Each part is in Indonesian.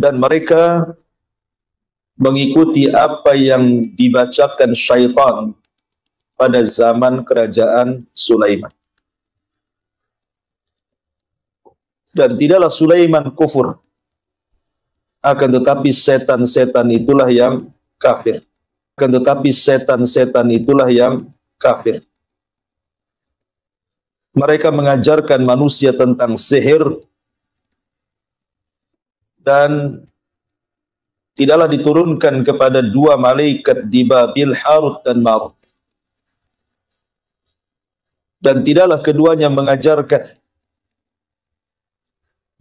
Dan mereka mengikuti apa yang dibacakan syaitan pada zaman kerajaan Sulaiman. Dan tidaklah Sulaiman kufur, akan tetapi setan-setan itulah yang kafir. Akan tetapi setan-setan itulah yang kafir. Mereka mengajarkan manusia tentang sihir, dan tidaklah diturunkan kepada dua malaikat di Babil, Harut dan Marut. Dan tidaklah keduanya mengajarkan,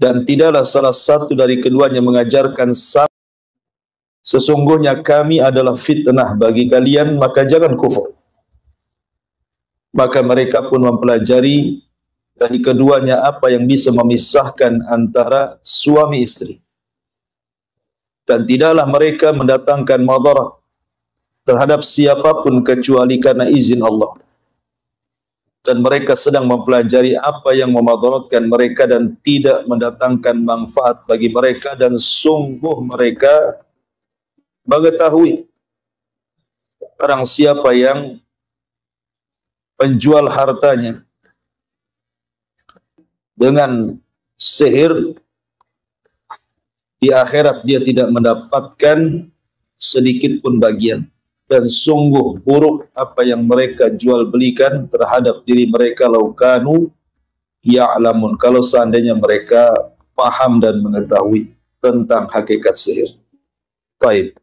dan tidaklah salah satu dari keduanya mengajarkan sesungguhnya kami adalah fitnah bagi kalian, maka jangan kufur. Maka mereka pun mempelajari dari keduanya apa yang bisa memisahkan antara suami istri. Dan tidaklah mereka mendatangkan madarat terhadap siapapun kecuali karena izin Allah. Dan mereka sedang mempelajari apa yang memadaratkan mereka dan tidak mendatangkan manfaat bagi mereka, dan sungguh mereka mengetahui barang siapa yang menjual hartanya dengan sihir, di akhirat dia tidak mendapatkan sedikit pun bagian. Dan sungguh buruk apa yang mereka jual belikan terhadap diri mereka, laukanu ya'lamun, kalau seandainya mereka paham dan mengetahui tentang hakikat sihir. Taib.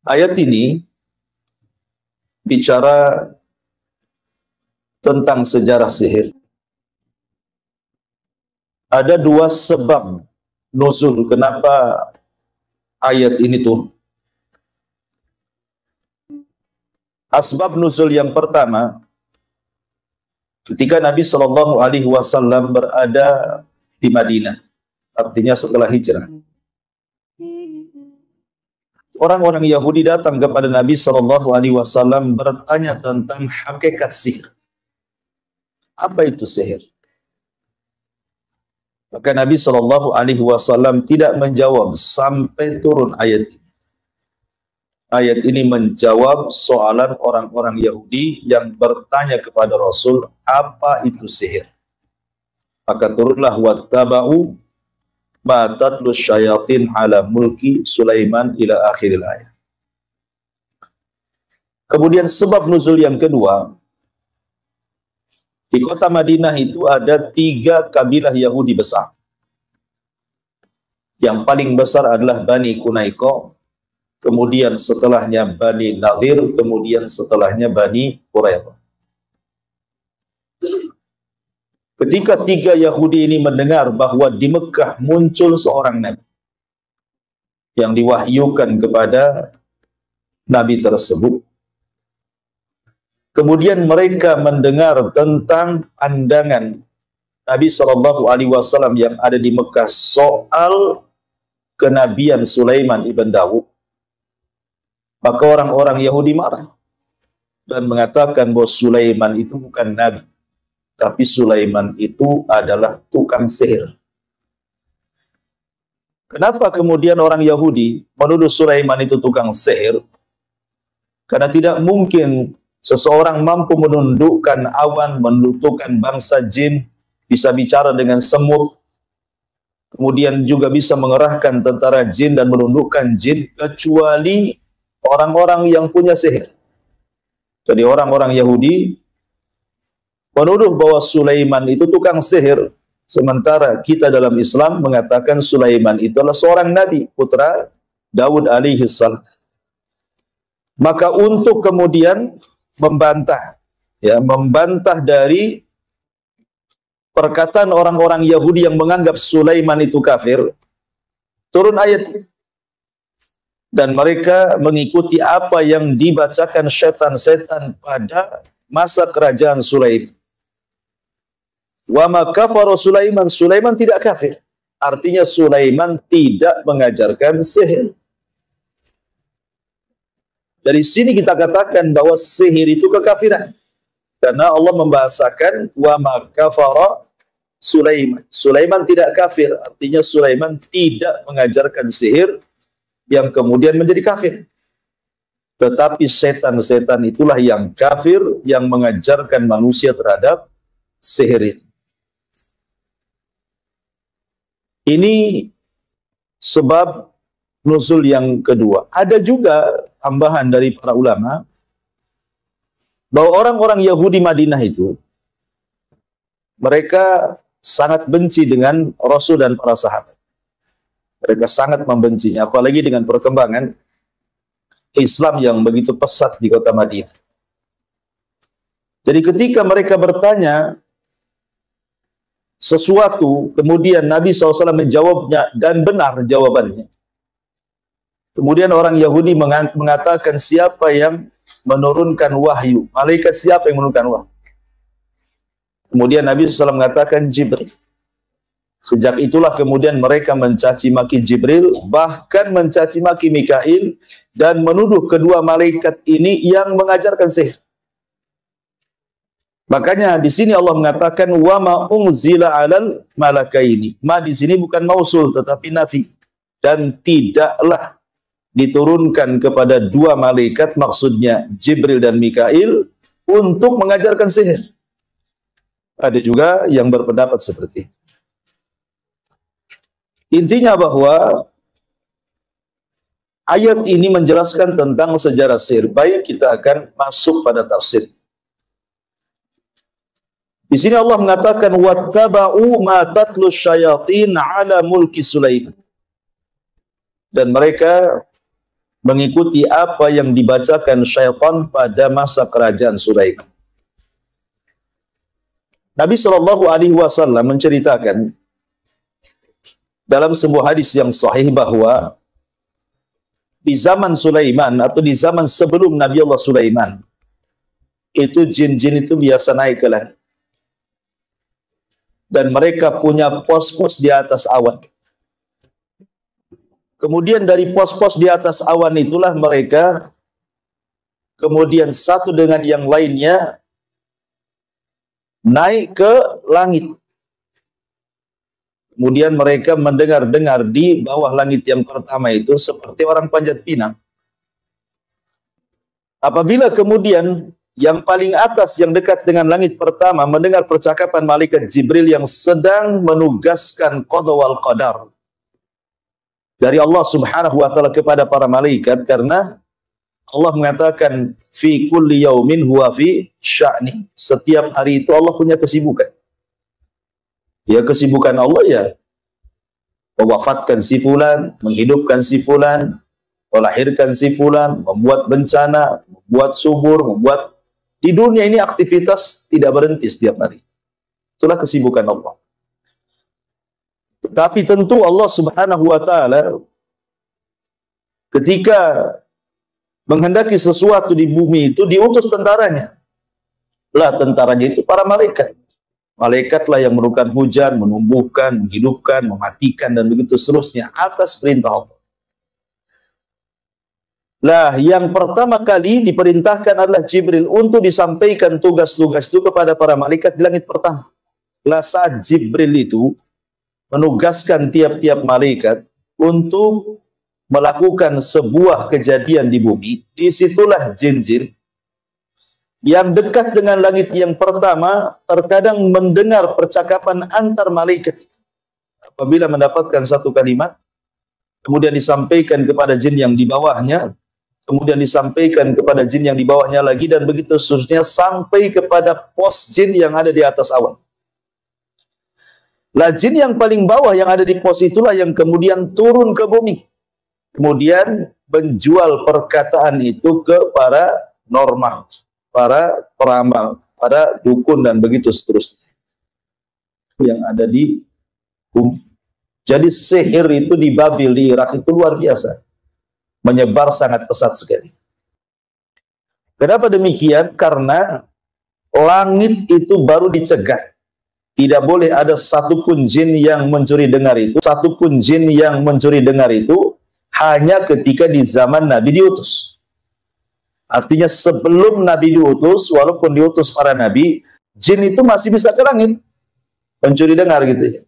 Ayat ini bicara tentang sejarah sihir. Ada dua sebab nuzul kenapa ayat ini turun. Asbab nuzul yang pertama, ketika Nabi SAW berada di Madinah, artinya setelah hijrah, orang-orang Yahudi datang kepada Nabi SAW bertanya tentang hakikat sihir. Apa itu sihir? Maka Nabi SAW tidak menjawab sampai turun ayat ini. Ayat ini menjawab soalan orang-orang Yahudi yang bertanya kepada Rasul, apa itu sihir? Maka turunlah wattaba'u ma tatlu syayatin ala mulki Sulaiman ila akhiril ayat. Kemudian sebab nuzul yang kedua, di kota Madinah itu ada 3 kabilah Yahudi besar. Yang paling besar adalah Bani Qunaiqah, kemudian setelahnya Bani Nadir, kemudian setelahnya Bani Quraidah. Ketika 3 Yahudi ini mendengar bahwa di Mekah muncul seorang Nabi yang diwahyukan kepada Nabi tersebut, kemudian mereka mendengar tentang pandangan Nabi SAW yang ada di Mekah soal kenabian Sulaiman ibn Dawud, maka orang-orang Yahudi marah dan mengatakan bahwa Sulaiman itu bukan Nabi, tapi Sulaiman itu adalah tukang sihir. Kenapa kemudian orang Yahudi menuduh Sulaiman itu tukang sihir? Karena tidak mungkin seseorang mampu menundukkan awan, menundukkan bangsa jin, bisa bicara dengan semut, kemudian juga bisa mengerahkan tentara jin dan menundukkan jin, kecuali orang-orang yang punya sihir. Jadi orang-orang Yahudi menuduh bahwa Sulaiman itu tukang sihir, sementara kita dalam Islam mengatakan Sulaiman itu adalah seorang nabi, putra Daud alaihi salam. Maka untuk kemudian membantah dari perkataan orang-orang Yahudi yang menganggap Sulaiman itu kafir, turun ayat ini. Dan mereka mengikuti apa yang dibacakan setan-setan pada masa kerajaan Sulaiman. Wa ma kafara Sulaiman, Sulaiman tidak kafir. Artinya Sulaiman tidak mengajarkan sihir. Dari sini kita katakan bahwa sihir itu kekafiran. Karena Allah membahasakan wa ma kafara Sulaiman. Sulaiman tidak kafir, artinya Sulaiman tidak mengajarkan sihir yang kemudian menjadi kafir. Tetapi setan-setan itulah yang kafir, yang mengajarkan manusia terhadap sihir itu. Ini sebab nuzul yang kedua. Ada juga tambahan dari para ulama bahwa orang-orang Yahudi Madinah itu mereka sangat benci dengan Rasul dan para sahabat. Mereka sangat membencinya, apalagi dengan perkembangan Islam yang begitu pesat di kota Madinah. Jadi ketika mereka bertanya sesuatu, kemudian Nabi SAW menjawabnya dan benar jawabannya. Kemudian orang Yahudi mengatakan siapa yang menurunkan wahyu? Malaikat siapa yang menurunkan wahyu? Kemudian Nabi SAW mengatakan Jibril. Sejak itulah kemudian mereka mencaci maki Jibril, bahkan mencaci maki Mikail, dan menuduh kedua malaikat ini yang mengajarkan sihir. Makanya di sini Allah mengatakan wa ma unzila 'alal malakaini. Ma di sini bukan mausul tetapi nafi. Dan tidaklah diturunkan kepada dua malaikat, maksudnya Jibril dan Mikail, untuk mengajarkan sihir. Ada juga yang berpendapat seperti itu. Intinya bahwa ayat ini menjelaskan tentang sejarah sihir. Baik, kita akan masuk pada tafsir. Di sini Allah mengatakan wattaba'u ma tatlu syayatin ala mulki Sulaiman. Dan mereka mengikuti apa yang dibacakan syaitan pada masa kerajaan Sulaiman. Nabi SAW menceritakan dalam sebuah hadis yang sahih bahwa di zaman Sulaiman atau di zaman sebelum Nabi Allah Sulaiman itu jin-jin itu biasa naik ke langit. Dan mereka punya pos-pos di atas awan. Kemudian dari pos-pos di atas awan itulah mereka kemudian satu dengan yang lainnya naik ke langit. Kemudian mereka mendengar-dengar di bawah langit yang pertama itu seperti orang panjat pinang. Apabila kemudian yang paling atas yang dekat dengan langit pertama mendengar percakapan malaikat Jibril yang sedang menugaskan qada wal qadar dari Allah Subhanahu wa taala kepada para malaikat, karena Allah mengatakan fi kulli yaumin huwa fi sya'ni. Setiap hari itu Allah punya kesibukan. Ya, kesibukan Allah ya mewafatkan si fulan, menghidupkan si fulan, melahirkan si fulan, membuat bencana, membuat subur, membuat di dunia ini aktivitas tidak berhenti setiap hari. Itulah kesibukan Allah. Tetapi tentu Allah Subhanahu wa taala ketika menghendaki sesuatu di bumi itu diutus tentaranya. Lah tentaranya itu para malaikat. Malaikatlah yang menurunkan hujan, menumbuhkan, menghidupkan, mematikan, dan begitu seterusnya atas perintah Allah. Lah yang pertama kali diperintahkan adalah Jibril untuk disampaikan tugas-tugas itu kepada para malaikat di langit pertama. Lah saat Jibril itu menugaskan tiap-tiap malaikat untuk melakukan sebuah kejadian di bumi, disitulah jin-jin yang dekat dengan langit yang pertama terkadang mendengar percakapan antar malaikat. Apabila mendapatkan satu kalimat, kemudian disampaikan kepada jin yang di bawahnya, kemudian disampaikan kepada jin yang di bawahnya lagi, dan begitu seterusnya sampai kepada pos jin yang ada di atas awan. Lah jin yang paling bawah yang ada di pos itulah yang kemudian turun ke bumi. Kemudian menjual perkataan itu ke para normal, para peramal, para dukun, dan begitu seterusnya yang ada di bumi. Jadi sihir itu di Babil, di Irak itu luar biasa. Menyebar sangat pesat sekali. Kenapa demikian? Karena langit itu baru dicegat. Tidak boleh ada satupun jin yang mencuri dengar itu. Satupun jin yang mencuri dengar itu hanya ketika di zaman Nabi diutus. Artinya sebelum Nabi diutus, walaupun diutus para Nabi, jin itu masih bisa ke langit mencuri dengar gitu ya.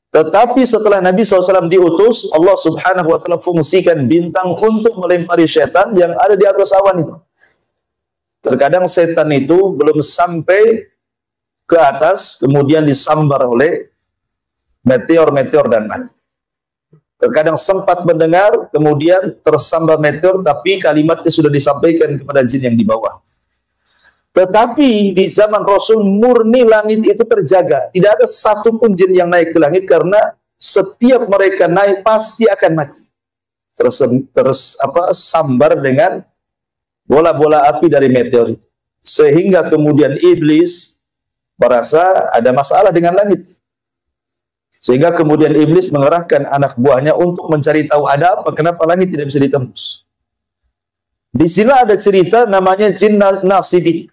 Tetapi setelah Nabi SAW diutus, Allah Subhanahu wa Ta'ala fungsikan bintang untuk melempari setan yang ada di atas awan itu. Terkadang setan itu belum sampai ke atas, kemudian disambar oleh meteor-meteor dan mati. Terkadang sempat mendengar, kemudian tersambar meteor, tapi kalimatnya sudah disampaikan kepada jin yang di bawah. Tetapi di zaman Rasul murni langit itu terjaga. Tidak ada satupun jin yang naik ke langit, karena setiap mereka naik pasti akan mati. Sambar dengan bola-bola api dari meteor itu. Sehingga kemudian iblis merasa ada masalah dengan langit. Sehingga kemudian iblis mengerahkan anak buahnya untuk mencari tahu ada apa, kenapa langit tidak bisa ditembus. Di sini ada cerita namanya jin Nasibi.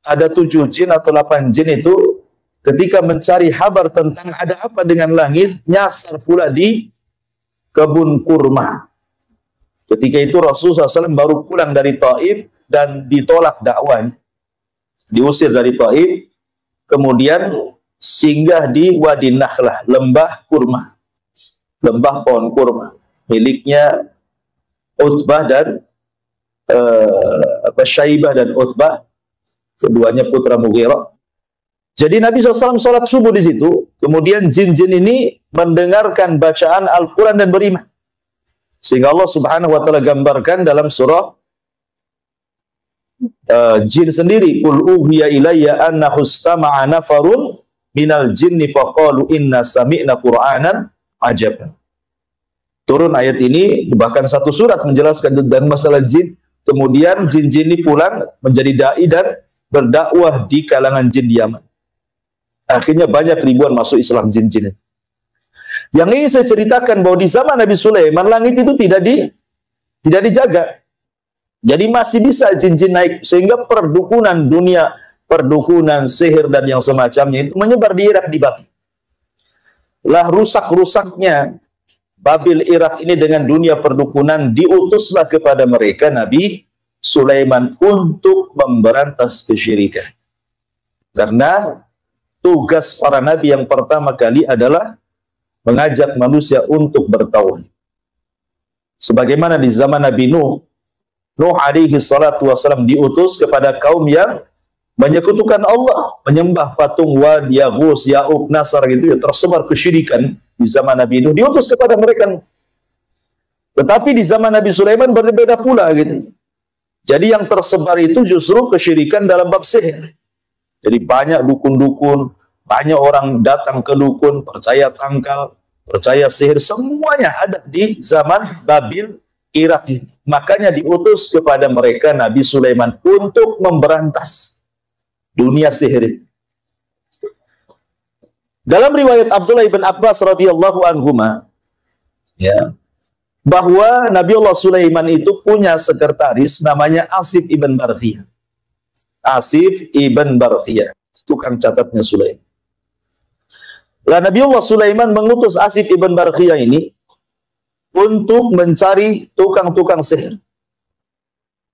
Ada 7 jin atau 8 jin itu ketika mencari kabar tentang ada apa dengan langit, nyasar pula di kebun kurma. Ketika itu Rasulullah SAW baru pulang dari Taif dan ditolak dakwanya. Diusir dari Taif, kemudian singgah di Wadi Nakhlah, lembah kurma. Lembah pohon kurma. Miliknya Utbah dan Syaibah dan Utbah, keduanya putra Mughirah. Jadi Nabi SAW sholat subuh di situ, kemudian jin-jin ini mendengarkan bacaan Al-Quran dan beriman. Sehingga Allah Subhanahu wa Ta'ala gambarkan dalam surah jin sendiri, qul uhiya ilayya annahu istama'a nafarun minal jinni faqalu inna sami'na qur'anan ajaban. Turun ayat ini, bahkan satu surat menjelaskan tentang masalah jin. Kemudian jin-jin ini pulang menjadi dai dan berdakwah di kalangan jin di Yaman. Akhirnya banyak ribuan masuk Islam jin-jin. Yang ini saya ceritakan bahwa di zaman Nabi Sulaiman langit itu tidak dijaga. Jadi masih bisa jin-jin naik, sehingga perdukunan dunia, perdukunan, sihir dan yang semacamnya itu menyebar di Irak, di Babil. Lah rusak-rusaknya Babil Irak ini dengan dunia perdukunan, diutuslah kepada mereka Nabi Sulaiman untuk memberantas kesyirikan. Karena tugas para nabi yang pertama kali adalah mengajak manusia untuk bertauhid. Sebagaimana di zaman Nabi Nuh alaihi salatu wassalam diutus kepada kaum yang menyekutukan Allah, menyembah patung Wad, Yaghus, Ya'uq, Nasar gitu ya, tersebar kesyirikan di zaman Nabi Nuh, diutus kepada mereka. Tetapi di zaman Nabi Sulaiman berbeda pula gitu. Jadi yang tersebar itu justru kesyirikan dalam bab sihir. Jadi banyak dukun-dukun, banyak orang datang ke dukun, percaya tangkal, percaya sihir, semuanya ada di zaman Babil Irak ini. Makanya diutus kepada mereka Nabi Sulaiman untuk memberantas dunia sihir itu. Dalam riwayat Abdullah ibn Abbas radhiyallahu anhuma, ya, bahwa Nabi Allah Sulaiman itu punya sekretaris namanya Asif ibn Barkhiyah. Asif ibn Barkhiyah, tukang catatnya Sulaiman. Lah Nabi Allah Sulaiman mengutus Asif ibn Barkhiyah ini untuk mencari tukang-tukang sihir.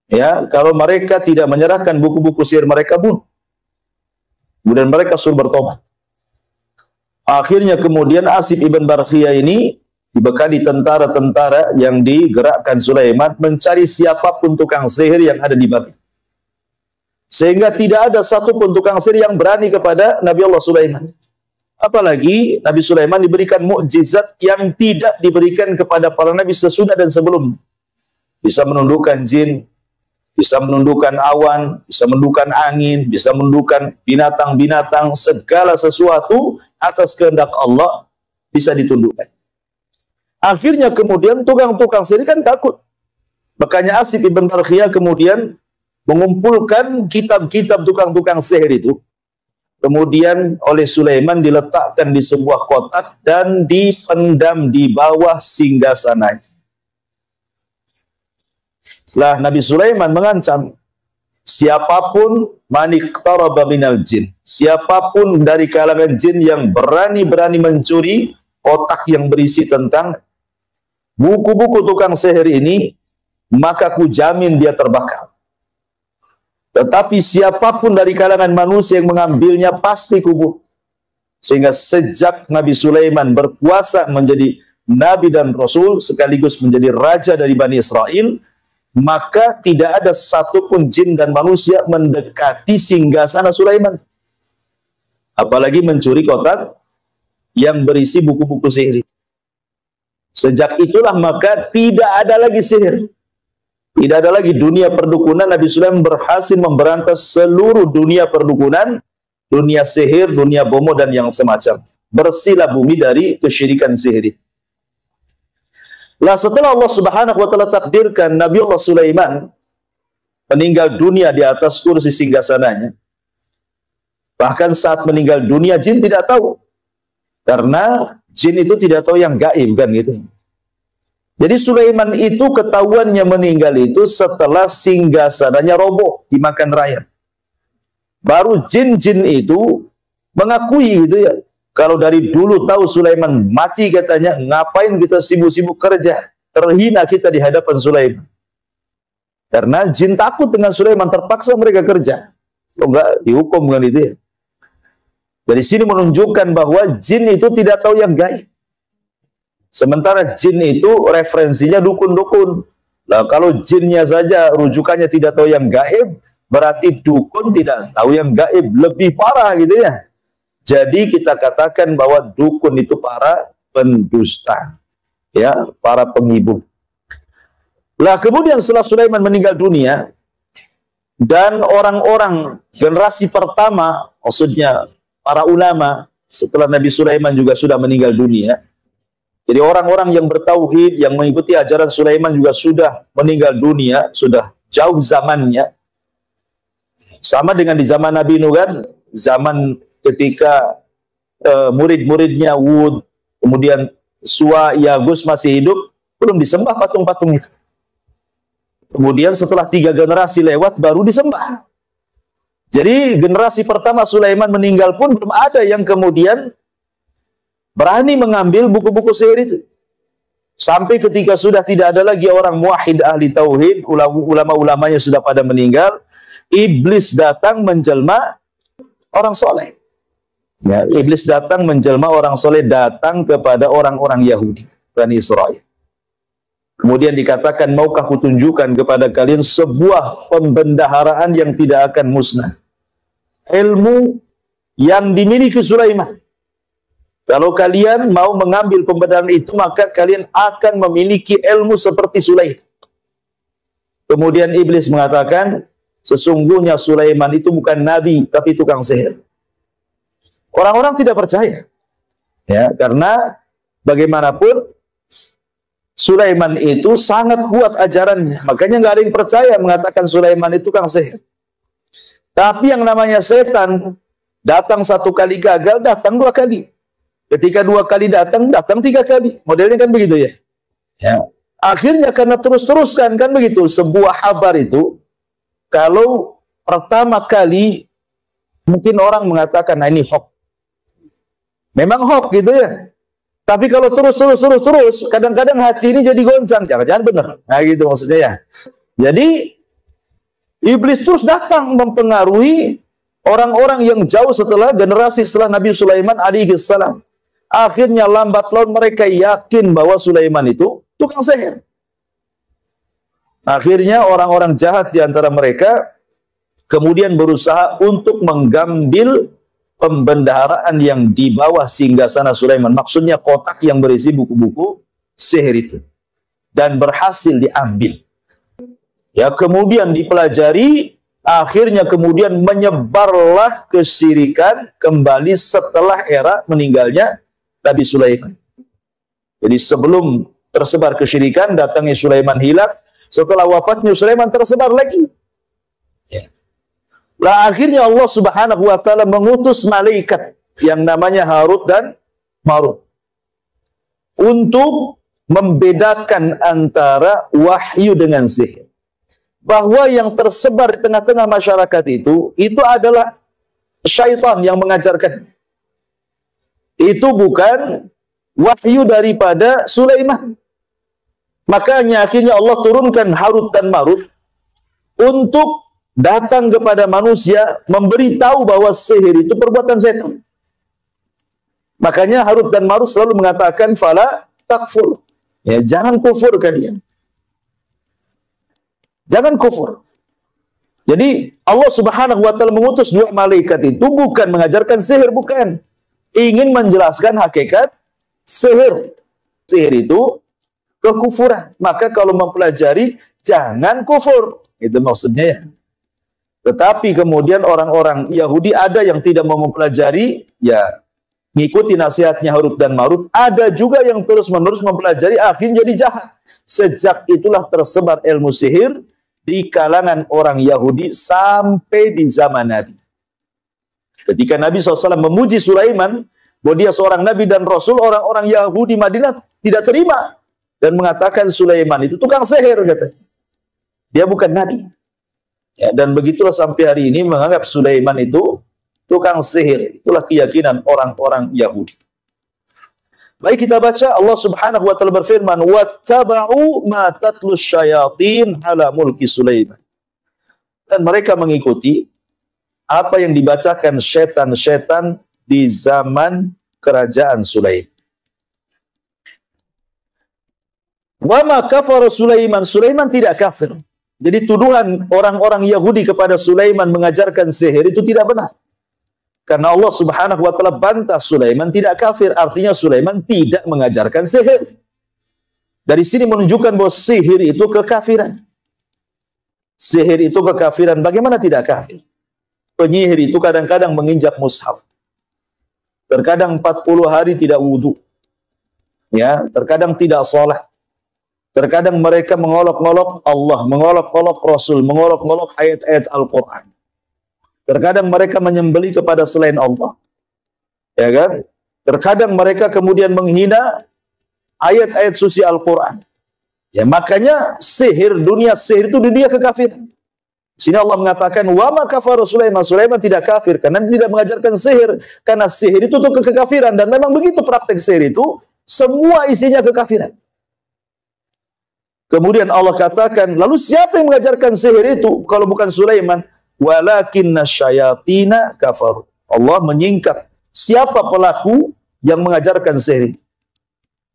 Ya, kalau mereka tidak menyerahkan buku-buku sihir mereka bunuh. Kemudian mereka suruh bertobat. Akhirnya kemudian Asif ibn Barkhiyah ini dibekali tentara-tentara yang digerakkan Sulaiman mencari siapapun tukang sihir yang ada di Babil. Sehingga tidak ada satupun tukang sihir yang berani kepada Nabi Allah Sulaiman. Apalagi Nabi Sulaiman diberikan mukjizat yang tidak diberikan kepada para nabi sesudah dan sebelumnya. Bisa menundukkan jin, bisa menundukkan awan, bisa menundukkan angin, bisa menundukkan binatang-binatang, segala sesuatu atas kehendak Allah bisa ditundukkan. Akhirnya kemudian tukang-tukang sihir kan takut. Makanya Asif ibn Barkhiyah kemudian mengumpulkan kitab-kitab tukang-tukang sihir itu. kemudian oleh Sulaiman diletakkan di sebuah kotak dan dipendam di bawah singgasananya. Setelah Nabi Sulaiman mengancam, siapapun maniqtaraba minal jin, siapapun dari kalangan jin yang berani-berani mencuri kotak yang berisi tentang buku-buku tukang sihir ini, maka ku jamin dia terbakar. Tetapi siapapun dari kalangan manusia yang mengambilnya pasti kubur. Sehingga sejak Nabi Sulaiman berkuasa menjadi Nabi dan Rasul sekaligus menjadi raja dari Bani Israel, maka tidak ada satupun jin dan manusia mendekati singgasana Sulaiman, apalagi mencuri kotak yang berisi buku-buku sihir. Sejak itulah maka tidak ada lagi sihir, tidak ada lagi dunia perdukunan. Nabi Sulaiman berhasil memberantas seluruh dunia perdukunan, dunia sihir, dunia bomo dan yang semacam. Bersihlah bumi dari kesyirikan sihir. Lah setelah Allah Subhanahu wa taala takdirkan Nabi Allah Sulaiman meninggal dunia di atas kursi singgasananya. Bahkan saat meninggal dunia jin tidak tahu. Karena jin itu tidak tahu yang gaib kan gitu. Jadi Sulaiman itu ketahuannya meninggal itu setelah singgasananya roboh dimakan rakyat. Baru jin-jin itu mengakui gitu ya. Kalau dari dulu tahu Sulaiman mati katanya, ngapain kita sibuk-sibuk kerja? Terhina kita di hadapan Sulaiman. Karena jin takut dengan Sulaiman, terpaksa mereka kerja. Kalau enggak dihukum dengan itu ya. Dari sini menunjukkan bahwa jin itu tidak tahu yang gaib. Sementara jin itu referensinya dukun-dukun. Nah, kalau jinnya saja rujukannya tidak tahu yang gaib, berarti dukun tidak tahu yang gaib. Lebih parah gitu ya. Jadi kita katakan bahwa dukun itu para pendusta, ya, para penghibur. Lah kemudian setelah Sulaiman meninggal dunia dan orang-orang generasi pertama, maksudnya para ulama setelah Nabi Sulaiman juga sudah meninggal dunia. Jadi orang-orang yang bertauhid, yang mengikuti ajaran Sulaiman juga sudah meninggal dunia, sudah jauh zamannya. Sama dengan di zaman Nabi Nuh kan, zaman ketika murid-muridnya Wud, kemudian Suwa, Yagus masih hidup, belum disembah patung-patung itu. Kemudian setelah 3 generasi lewat, baru disembah. Jadi generasi pertama Sulaiman meninggal pun belum ada yang kemudian berani mengambil buku-buku sihir itu. Sampai ketika sudah tidak ada lagi orang muwahhid ahli tauhid, ulama-ulamanya sudah pada meninggal, iblis datang menjelma orang soleh. Ya, iblis datang menjelma orang soleh, datang kepada orang-orang Yahudi, Bani Israel. Kemudian dikatakan, maukah kutunjukkan kepada kalian sebuah pembendaharaan yang tidak akan musnah. Ilmu yang dimiliki Sulaiman. Kalau kalian mau mengambil pembendaharaan itu, maka kalian akan memiliki ilmu seperti Sulaiman. Kemudian iblis mengatakan, sesungguhnya Sulaiman itu bukan nabi, tapi tukang sihir. Orang-orang tidak percaya, ya, karena bagaimanapun Sulaiman itu sangat kuat ajarannya, makanya nggak ada yang percaya mengatakan Sulaiman itu tukang sihir. Tapi yang namanya setan, datang 1 kali gagal, datang 2 kali. Ketika 2 kali datang, datang 3 kali. Modelnya kan begitu ya. Ya. Akhirnya karena terus-teruskan kan begitu. Sebuah kabar itu, kalau pertama kali mungkin orang mengatakan, nah ini hoax. Memang hoax gitu ya. Tapi kalau terus, kadang-kadang hati ini jadi goncang. Jangan-jangan benar. Nah gitu maksudnya ya. Jadi, iblis terus datang mempengaruhi orang-orang yang jauh setelah generasi setelah Nabi Sulaiman alaihi salam. Akhirnya lambat laun mereka yakin bahwa Sulaiman itu tukang sihir. Akhirnya orang-orang jahat di antara mereka kemudian berusaha untuk menggambil pembendaharaan yang di bawah singgasana Sulaiman. Maksudnya kotak yang berisi buku-buku sihir itu. Dan berhasil diambil. Ya, kemudian dipelajari, akhirnya kemudian menyebarlah kesyirikan kembali setelah era meninggalnya Nabi Sulaiman. Jadi sebelum tersebar kesyirikan, datangnya Sulaiman hilang. Setelah wafatnya Sulaiman tersebar lagi. Ya. Lah akhirnya Allah Subhanahu wa taala mengutus malaikat yang namanya Harut dan Marut untuk membedakan antara wahyu dengan sihir. Bahwa yang tersebar di tengah-tengah masyarakat itu adalah syaitan yang mengajarkan. Itu bukan wahyu daripada Sulaiman. Makanya akhirnya Allah turunkan Harut dan Marut untuk datang kepada manusia, memberitahu bahwa sihir itu perbuatan setan. Makanya Harut dan Marut selalu mengatakan fala takfur. Ya, jangan kufur kalian. Jangan kufur. Jadi Allah Subhanahu wa taala mengutus dua malaikat itu bukan mengajarkan sihir, bukan. Ingin menjelaskan hakikat sihir. Sihir itu kekufuran. Maka kalau mempelajari jangan kufur. Itu maksudnya ya. Tetapi kemudian orang-orang Yahudi ada yang tidak mau mempelajari, ya ngikuti nasihatnya Harut dan Marut. Ada juga yang terus-menerus mempelajari, akhirnya jadi jahat. Sejak itulah tersebar ilmu sihir di kalangan orang Yahudi sampai di zaman Nabi. Ketika Nabi SAW memuji Sulaiman, bahwa dia seorang Nabi dan Rasul, orang-orang Yahudi Madinah tidak terima. Dan mengatakan Sulaiman itu tukang sihir, katanya. Dia bukan Nabi. Ya, dan begitulah sampai hari ini menganggap Sulaiman itu tukang sihir. Itulah keyakinan orang-orang Yahudi. Baik, kita baca Allah Subhanahu wa taala berfirman, "Wattaba'u ma tatlus syayatin ala mulki Sulaiman." Dan mereka mengikuti apa yang dibacakan setan-setan di zaman kerajaan Sulaiman. Wa ma kafara Sulaiman, Sulaiman tidak kafir. Jadi tuduhan orang-orang Yahudi kepada Sulaiman mengajarkan sihir itu tidak benar. Karena Allah Subhanahu wa taala bantah Sulaiman tidak kafir, artinya Sulaiman tidak mengajarkan sihir. Dari sini menunjukkan bahwa sihir itu kekafiran. Sihir itu kekafiran. Bagaimana tidak kafir? Penyihir itu kadang-kadang menginjak mushaf. Terkadang 40 hari tidak wudhu. Ya, terkadang tidak sholat. Terkadang mereka mengolok-olok Allah, mengolok-olok Rasul, mengolok-olok ayat-ayat Al-Quran. Terkadang mereka menyembelih kepada selain Allah. Ya kan? Terkadang mereka kemudian menghina ayat-ayat suci Al-Quran. Ya, makanya dunia sihir itu dunia kekafiran. Sini Allah mengatakan, wa ma kafara Sulaiman, Sulaiman tidak kafir karena tidak mengajarkan sihir, karena sihir itu tuh kekafiran, dan memang begitu praktek sihir itu semua isinya kekafiran. Kemudian Allah katakan, lalu siapa yang mengajarkan sihir itu kalau bukan Sulaiman? Walakinna syayatina kafaru. Allah menyingkap siapa pelaku yang mengajarkan sihir itu.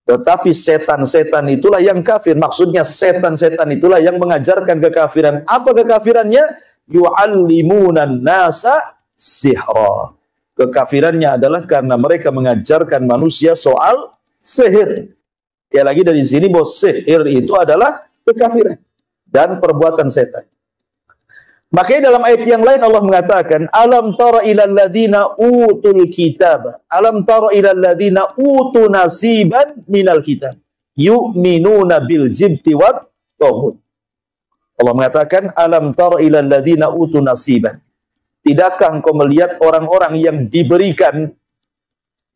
Tetapi setan-setan itulah yang kafir. Maksudnya setan-setan itulah yang mengajarkan kekafiran. Apa kekafirannya? Yu'allimunan nasa sihra. Kekafirannya adalah karena mereka mengajarkan manusia soal sihir. Ya, lagi dari sini bahwa sihir itu adalah kekafiran dan perbuatan setan. Makanya dalam ayat yang lain Allah mengatakan, alam tara ilal ladzina utul kitab, alam tara ilal ladzina utu nasiban minal kitab, yu'minuna bil jibti wat taghut. Allah mengatakan, alam tara ilal ladzina utu nasiban. Tidakkah engkau melihat orang-orang yang diberikan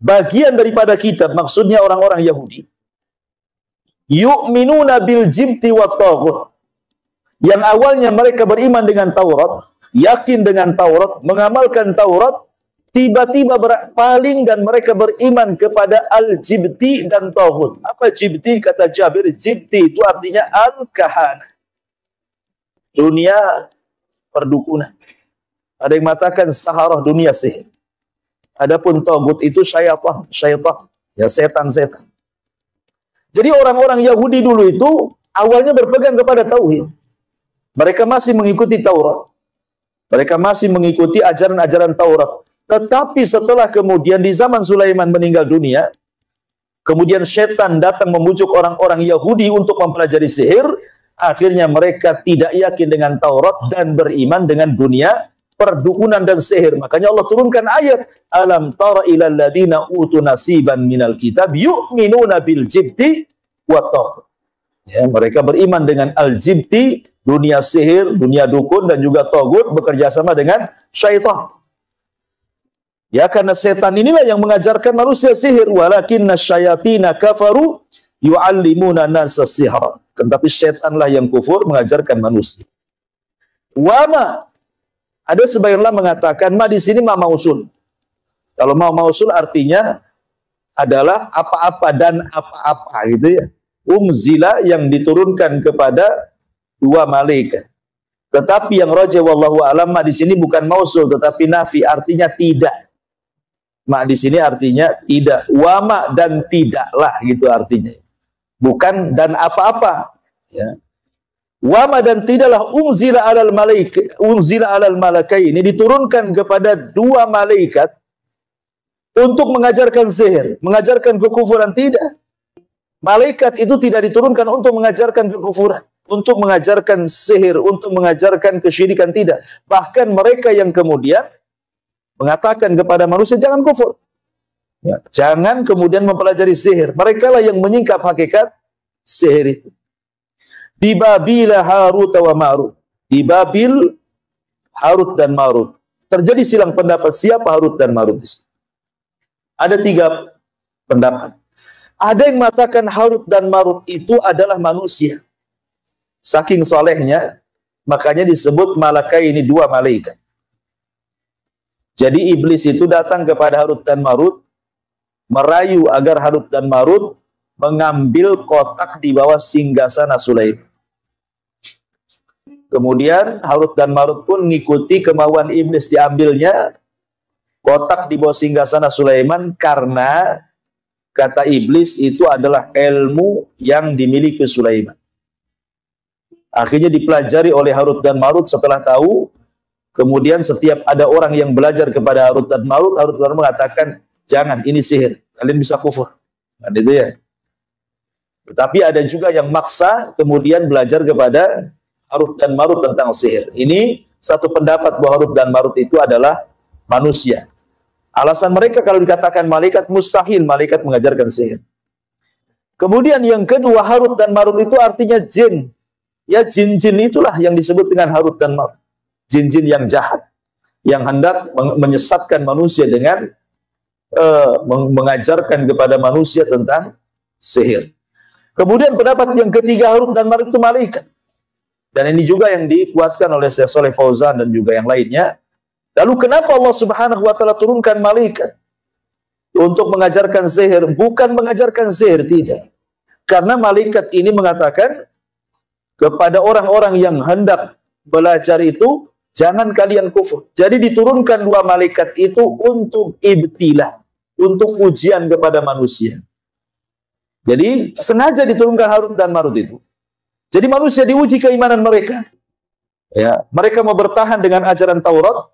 bagian daripada kitab, maksudnya orang-orang Yahudi, yu'minuna bil jibti wat taghut. Yang awalnya mereka beriman dengan Taurat, yakin dengan Taurat, mengamalkan Taurat, tiba-tiba berpaling dan mereka beriman kepada al-jibti dan taghut. Apa jibti? Kata Jabir, jibti itu artinya al-kahana. Dunia perdukunan. Ada yang mengatakan saharah, dunia sihir. Adapun taghut itu syaitan, ya setan-setan. Jadi orang-orang Yahudi dulu itu awalnya berpegang kepada tauhid. Mereka masih mengikuti Taurat. Mereka masih mengikuti ajaran-ajaran Taurat. Tetapi setelah kemudian di zaman Sulaiman meninggal dunia, kemudian setan datang membujuk orang-orang Yahudi untuk mempelajari sihir, akhirnya mereka tidak yakin dengan Taurat dan beriman dengan dunia perdukunan dan sihir. Makanya Allah turunkan ayat, alam tara ilal ladzina utu nasiban minal kitab yu'minuna bil jibti wa taghut. Ya, mereka beriman dengan al-jibti Dunia sihir, dunia dukun, dan juga togut bekerja sama dengan syaitan. Ya, karena setan inilah yang mengajarkan manusia sihir. Walakinna syayatina kafaru yu'allimuna nasa sihra. Tetapi setanlah yang kufur mengajarkan manusia. Wama, ada sebagian ulama mengatakan ma di sini ma mausul. Kalau ma mausul artinya adalah apa-apa dan apa-apa gitu ya. Umzila yang diturunkan kepada dua malaikat. Tetapi yang rajih wallahu alam ma di sini bukan mausul tetapi nafi, artinya tidak. Ma di sini artinya tidak. Wama dan tidaklah gitu artinya. Bukan dan apa-apa ya. Wama dan tidaklah unzila alal malakai ini diturunkan kepada dua malaikat untuk mengajarkan sihir, mengajarkan kekufuran, tidak. Malaikat itu tidak diturunkan untuk mengajarkan kekufuran, untuk mengajarkan sihir, untuk mengajarkan kesyirikan, tidak. Bahkan mereka yang kemudian mengatakan kepada manusia jangan kufur. Ya, jangan kemudian mempelajari sihir. Mereka lah yang menyingkap hakikat sihir itu. Di Babil Harut wa Marut. Di Babil Harut dan Marut. Terjadi silang pendapat siapa Harut dan Marut. Ada tiga pendapat. Ada yang mengatakan Harut dan Marut itu adalah manusia. Saking solehnya, makanya disebut malakai ini dua malaikat. Jadi iblis itu datang kepada Harut dan Marut, merayu agar Harut dan Marut mengambil kotak di bawah singgasana Sulaiman. Kemudian Harut dan Marut pun mengikuti kemauan iblis, diambilnya kotak di bawah singgasana Sulaiman karena kata iblis itu adalah ilmu yang dimiliki Sulaiman. Akhirnya dipelajari oleh Harut dan Marut setelah tahu. Kemudian setiap ada orang yang belajar kepada Harut dan Marut mengatakan, jangan, ini sihir, kalian bisa kufur. Nah, itu ya. Tetapi ada juga yang maksa kemudian belajar kepada Harut dan Marut tentang sihir. Ini satu pendapat bahwa Harut dan Marut itu adalah manusia. Alasan mereka kalau dikatakan malaikat, mustahil malaikat mengajarkan sihir. Kemudian yang kedua, Harut dan Marut itu artinya jin. Ya, jin-jin itulah yang disebut dengan Harut dan Marut. Jin-jin yang jahat, yang hendak menyesatkan manusia dengan mengajarkan kepada manusia tentang sihir. Kemudian pendapat yang ketiga, Harut dan Marut itu malaikat. Dan ini juga yang dikuatkan oleh Syekh Shalih Fauzan dan juga yang lainnya. Lalu kenapa Allah Subhanahu wa taala turunkan malaikat untuk mengajarkan sihir? Bukan mengajarkan sihir, tidak. Karena malaikat ini mengatakan kepada orang-orang yang hendak belajar itu, jangan kalian kufur. Jadi diturunkan dua malaikat itu untuk ibtilah, untuk ujian kepada manusia. Jadi sengaja diturunkan Harut dan Marut itu. Jadi manusia diuji keimanan mereka. Ya, mereka mau bertahan dengan ajaran Taurat,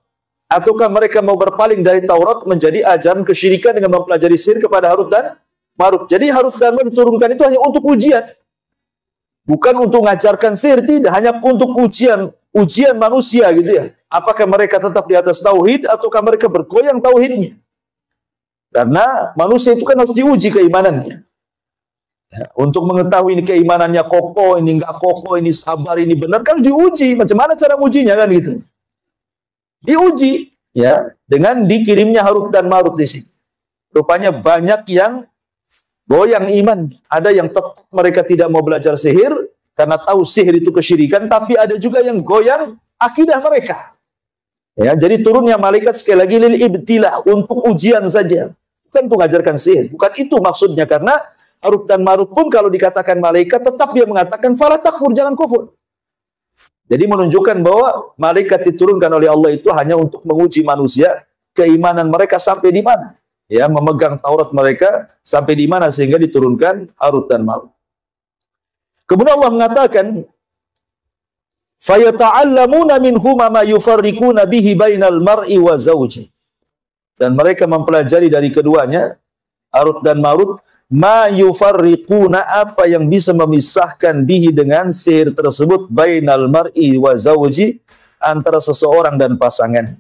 ataukah mereka mau berpaling dari Taurat menjadi ajaran kesyirikan dengan mempelajari sihir kepada Harut dan Marut. Jadi Harut dan Marut diturunkan itu hanya untuk ujian. Bukan untuk mengajarkan sihir, tidak. Hanya untuk ujian manusia gitu ya. Apakah mereka tetap di atas tauhid ataukah mereka bergoyang tauhidnya? Karena manusia itu kan harus diuji keimanannya. Ya, untuk mengetahui ini keimanannya kokoh, ini enggak kokoh, ini sabar, ini benar, kan diuji. Macam mana cara ujinya kan gitu? Diuji ya dengan dikirimnya Harut dan Marut di sini. Rupanya banyak yang goyang iman. Ada yang tetap mereka tidak mau belajar sihir karena tahu sihir itu kesyirikan, tapi ada juga yang goyang akidah mereka. Ya, jadi turunnya malaikat sekali lagi lil ibtilah, untuk ujian saja. Bukan untuk mengajarkan sihir. Bukan itu maksudnya, karena Harut dan Marut pun kalau dikatakan malaikat tetap dia mengatakan fala takfur, jangan kufur. Jadi menunjukkan bahwa malaikat diturunkan oleh Allah itu hanya untuk menguji manusia, keimanan mereka sampai di mana. Ya, memegang Taurat mereka sampai di mana sehingga diturunkan Harut dan Marut. Kemudian Allah mengatakan, fayata'allamuna minhuma ma yufarriquna bihi bainal mar'i wa zawji. Dan mereka mempelajari dari keduanya, Harut dan Marut, ma yufarriquna, apa yang bisa memisahkan bihi dengan sihir tersebut, bainal mar'i wa zawji, antara seseorang dan pasangan.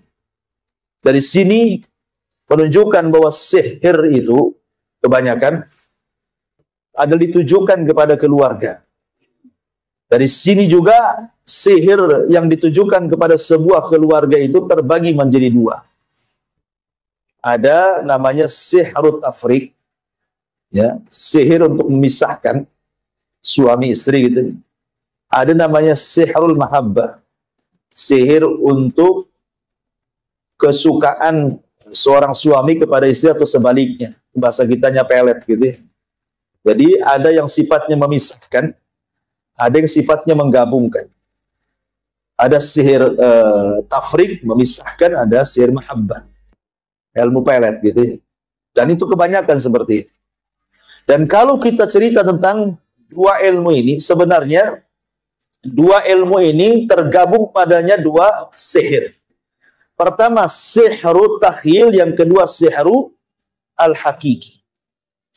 Dari sini menunjukkan bahwa sihir itu kebanyakan adalah ditujukan kepada keluarga. Dari sini juga sihir yang ditujukan kepada sebuah keluarga itu terbagi menjadi dua. Ada namanya sihrut tafriq, ya, sihir untuk memisahkan suami istri gitu. Ada namanya sihrul mahabbah, sihir untuk kesukaan seorang suami kepada istri atau sebaliknya. Bahasa kitanya pelet gitu ya. Jadi ada yang sifatnya memisahkan, ada yang sifatnya menggabungkan. Ada sihir tafriq, memisahkan, ada sihir mahabbah, ilmu pelet gitu ya. Dan itu kebanyakan seperti itu. Dan kalau kita cerita tentang dua ilmu ini, sebenarnya dua ilmu ini tergabung padanya dua sihir. Pertama sihru takhyil, yang kedua sihru al-hakiki.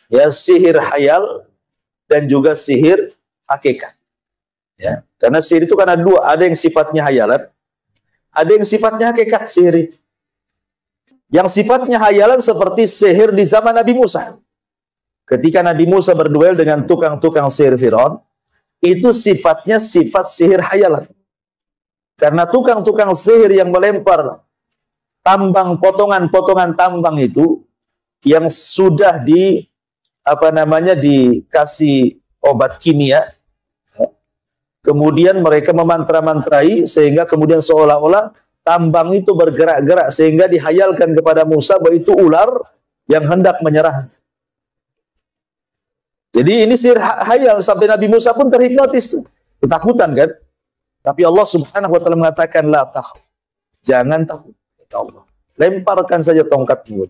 Ya, sihir hayal dan juga sihir hakikat. Ya, karena sihir itu kan ada dua, ada yang sifatnya hayalan, ada yang sifatnya hakikat sihir itu. Yang sifatnya hayalan seperti sihir di zaman Nabi Musa. Ketika Nabi Musa berduel dengan tukang-tukang sihir Firaun, itu sifatnya sifat sihir hayalan. Karena tukang-tukang sihir yang melempar tambang, potongan-potongan tambang itu yang sudah dikasih obat kimia, kemudian mereka memantra-mantrai sehingga kemudian seolah-olah tambang itu bergerak-gerak sehingga dihayalkan kepada Musa bahwa itu ular yang hendak menyerang. Jadi ini sihir hayal sampai Nabi Musa pun terhipnotis tuh. Ketakutan kan? Tapi Allah Subhanahu wa taala mengatakan la takhaf. Jangan takut, kata Allah. Lemparkan saja tongkatmu.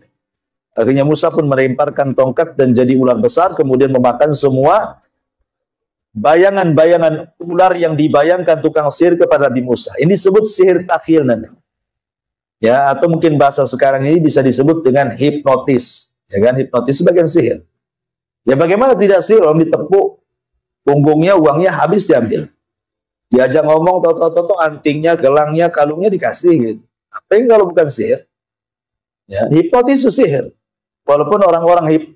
Akhirnya Musa pun melemparkan tongkat dan jadi ular besar, kemudian memakan semua bayangan-bayangan ular yang dibayangkan tukang sihir kepada Nabi Musa. Ini disebut sihir takhyil nanti. Ya, atau mungkin bahasa sekarang ini bisa disebut dengan hipnotis. Ya kan, hipnotis sebagian sihir. Ya bagaimana tidak sihir, orang ditepuk punggungnya, uangnya habis diambil. Diajak ngomong, toto antingnya, gelangnya, kalungnya dikasih gitu. Apa yang kalau bukan sihir? Ya, hipnotis itu sihir. Walaupun orang-orang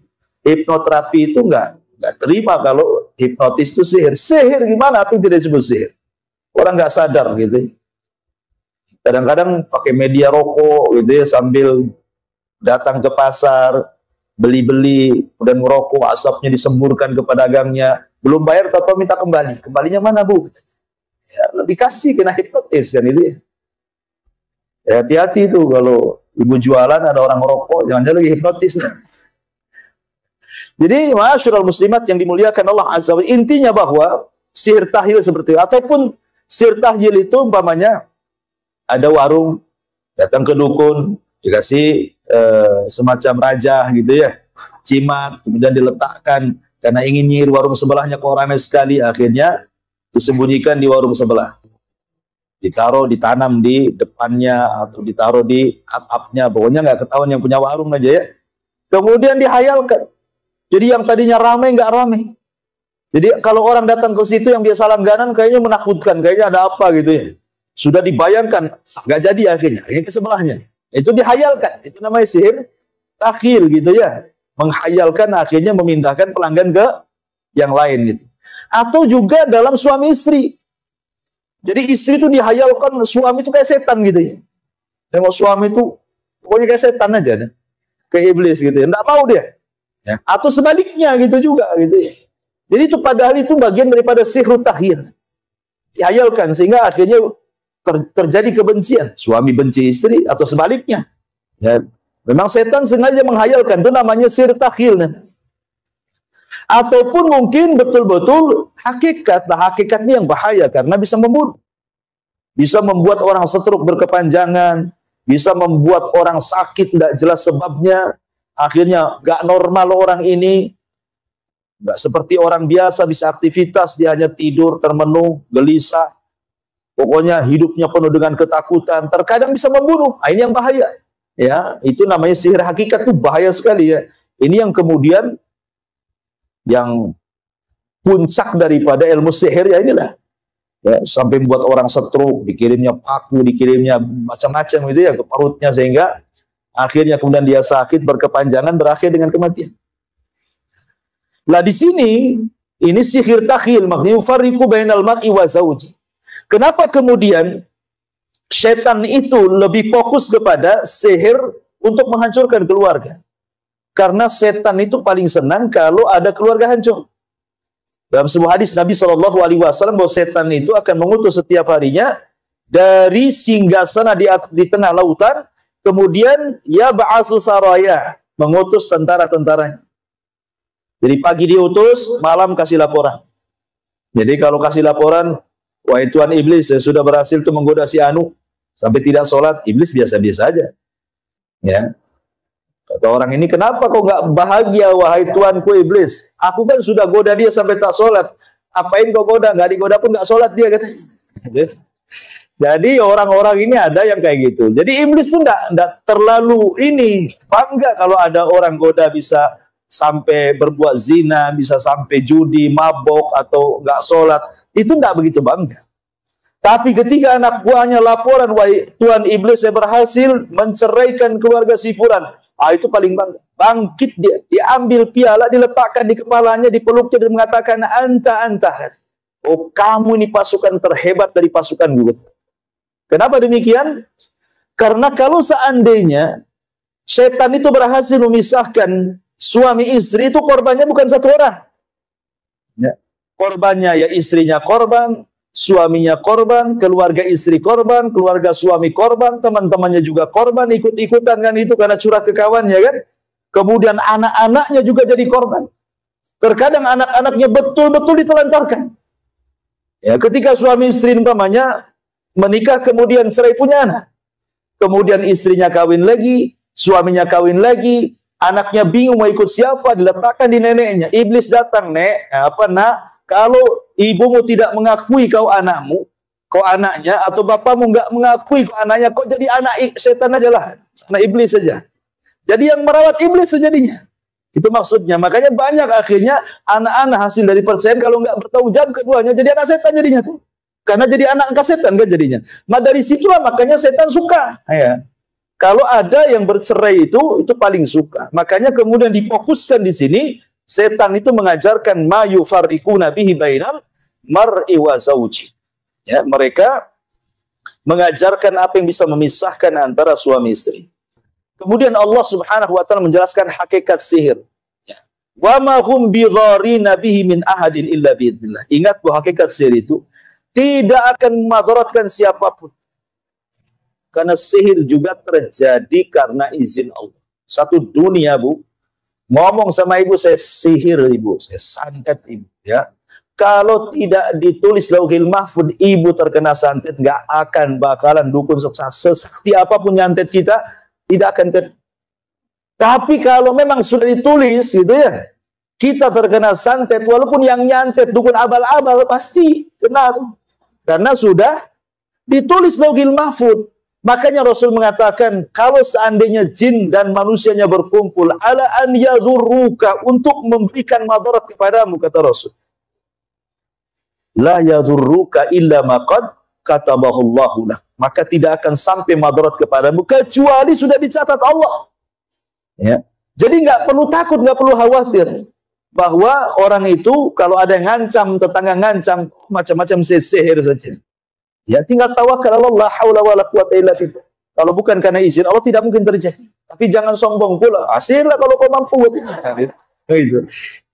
hipnoterapi itu nggak terima kalau hipnotis itu sihir. Sihir gimana? Apa yang tidak disebut sihir? Orang nggak sadar gitu. Kadang-kadang pakai media rokok gitu ya, sambil datang ke pasar, beli-beli, kemudian merokok, asapnya disemburkan ke pedagangnya, belum bayar, atau minta kembali. Kembalinya mana bu? Ya, lebih kasih kena hipnotis kan itu ya. Ya, hati-hati tuh kalau ibu jualan ada orang merokok, jangan-jangan lagi hipnotis. Jadi ma'asyiral muslimat yang dimuliakan Allah Azza wa Jalla, intinya bahwa sihir tahyil seperti itu, ataupun sihir tahyil itu umpamanya ada warung, datang ke dukun, dikasih semacam raja gitu ya, cimat, kemudian diletakkan karena ingin nyihir warung sebelahnya kok ramai sekali, akhirnya disembunyikan di warung sebelah, ditaruh, ditanam di depannya atau ditaruh di atapnya, pokoknya nggak ketahuan yang punya warung aja ya. Kemudian dihayalkan, jadi yang tadinya ramai nggak ramai. Jadi kalau orang datang ke situ yang biasa langganan kayaknya menakutkan, kayaknya ada apa gitu ya. Sudah dibayangkan, nggak jadi akhirnya ke sebelahnya. Itu dihayalkan, itu namanya sihir takhil gitu ya. Menghayalkan akhirnya memindahkan pelanggan ke yang lain gitu. Atau juga dalam suami istri. Jadi istri itu dihayalkan suami itu kayak setan gitu ya. Tengok suami itu pokoknya kayak setan aja deh. Kayak iblis gitu ya. Nggak mau dia. Ya. Atau sebaliknya gitu juga gitu ya. Jadi itu padahal itu bagian daripada sihir takhil. Dihayalkan sehingga akhirnya terjadi kebencian, suami benci istri atau sebaliknya. Ya, memang setan sengaja menghayalkan, itu namanya sihir takhil. Ataupun mungkin betul-betul hakikat. Nah, hakikat ini yang bahaya karena bisa membunuh. Bisa membuat orang stroke berkepanjangan, bisa membuat orang sakit tidak jelas sebabnya, akhirnya gak normal orang ini, gak seperti orang biasa bisa aktivitas, dia hanya tidur termenung, gelisah. Pokoknya hidupnya penuh dengan ketakutan, terkadang bisa membunuh. Nah, ini yang bahaya. Ya, itu namanya sihir hakikat, itu bahaya sekali ya. Ini yang kemudian yang puncak daripada ilmu sihir ya inilah. Ya, sampai membuat orang stroke, dikirimnya paku, dikirimnya macam-macam gitu ya ke perutnya sehingga akhirnya kemudian dia sakit berkepanjangan berakhir dengan kematian. Nah, di sini Ini sihir takhil, maksudnya yufarriqu bainal mar'i wa zawji. Kenapa kemudian setan itu lebih fokus kepada sihir untuk menghancurkan keluarga? Karena setan itu paling senang kalau ada keluarga hancur. Dalam sebuah hadis Nabi SAW bahwa setan itu akan mengutus setiap harinya dari singgasana di tengah lautan, kemudian ya ba'atsu saraya, mengutus tentara-tentaranya. Jadi pagi diutus, malam kasih laporan. Jadi kalau kasih laporan, wahai Tuan Iblis, saya sudah berhasil tuh menggoda si Anu sampai tidak sholat. Iblis biasa-biasa aja. Ya. Kata orang ini, kenapa kau nggak bahagia wahai Tuanku Iblis? Aku kan sudah goda dia sampai tak sholat. Apain kau goda? Nggak digoda pun nggak sholat dia, katanya. Jadi orang-orang ini ada yang kayak gitu. Jadi iblis tuh nggak terlalu bangga kalau ada orang goda bisa sampai berbuat zina, bisa sampai judi, mabok, atau nggak sholat. Itu nggak begitu bangga. Tapi ketika anak buahnya laporan, wahai Tuan Iblis, saya berhasil menceraikan keluarga si Fulan. Itu paling bangga. Bangkit dia, diambil piala, diletakkan di kepalanya, dipeluknya dan mengatakan, anta. Oh, kamu ini pasukan terhebat dari pasukan gue. Kenapa demikian? Karena kalau seandainya setan itu berhasil memisahkan suami istri, itu korbannya bukan satu orang. Ya. Korbannya ya istrinya korban, suaminya korban, keluarga istri korban, keluarga suami korban, teman-temannya juga korban, ikut-ikutan kan itu karena curhat ke kawannya kan. Kemudian anak-anaknya juga jadi korban. Terkadang anak-anaknya betul-betul ditelantarkan. Ya, ketika suami istri umpamanya menikah kemudian cerai punya anak. Kemudian istrinya kawin lagi, suaminya kawin lagi, anaknya bingung mau ikut siapa, diletakkan di neneknya. Iblis datang, "Nek, nak, kalau ibumu tidak mengakui kau anakmu, kau anaknya, atau bapakmu nggak mengakui kau anaknya, kau jadi anak setan aja lah, anak iblis saja." Jadi yang merawat iblis sejadinya. Itu maksudnya. Makanya banyak akhirnya anak-anak hasil dari perceraian kalau nggak bertanggung jawab keduanya jadi anak setan jadinya tuh. Karena jadi anak angkat setan kan jadinya. Nah dari situlah makanya setan suka. Ya. Kalau ada yang bercerai itu paling suka. Makanya kemudian difokuskan di sini, setan itu mengajarkan ma yufarriquna bihi bainal mar'i wa zawji. Ya, mereka mengajarkan apa yang bisa memisahkan antara suami istri. Kemudian Allah Subhanahu wa taala menjelaskan hakikat sihir. Ya. Wa ma hum bidharina bihi min ahadin illa biidznillah. Ingat bahwa hakikat sihir itu tidak akan memadaratkan siapapun. Karena sihir juga terjadi karena izin Allah. Satu dunia, Bu, ngomong sama ibu, saya sihir ibu, saya santet ibu, ya. Kalau tidak ditulis lauhil mahfud, ibu terkena santet, nggak akan bakalan dukun sukses. Sesakti apapun nyantet kita, tidak akan kena. Tapi kalau memang sudah ditulis, gitu ya, kita terkena santet, walaupun yang nyantet dukun abal-abal, pasti kena tuh. Karena sudah ditulis lauhil mahfud. Makanya Rasul mengatakan, kalau seandainya jin dan manusianya berkumpul, ala an yadhurruka, untuk memberikan madarat kepadamu, kata Rasul. La yadhurruka illa maqad katabahullahu lah. Maka tidak akan sampai madarat kepadamu, kecuali sudah dicatat Allah. Ya. Jadi nggak perlu takut, nggak perlu khawatir. Bahwa orang itu, kalau ada yang ngancam, tetangga ngancam, macam-macam sihir saja. Ya, tinggal tawakal Allah, la haula wala quwata illa billah. Kalau bukan karena izin Allah tidak mungkin terjadi. Tapi jangan sombong pula. Hasillah kalau kau mampu.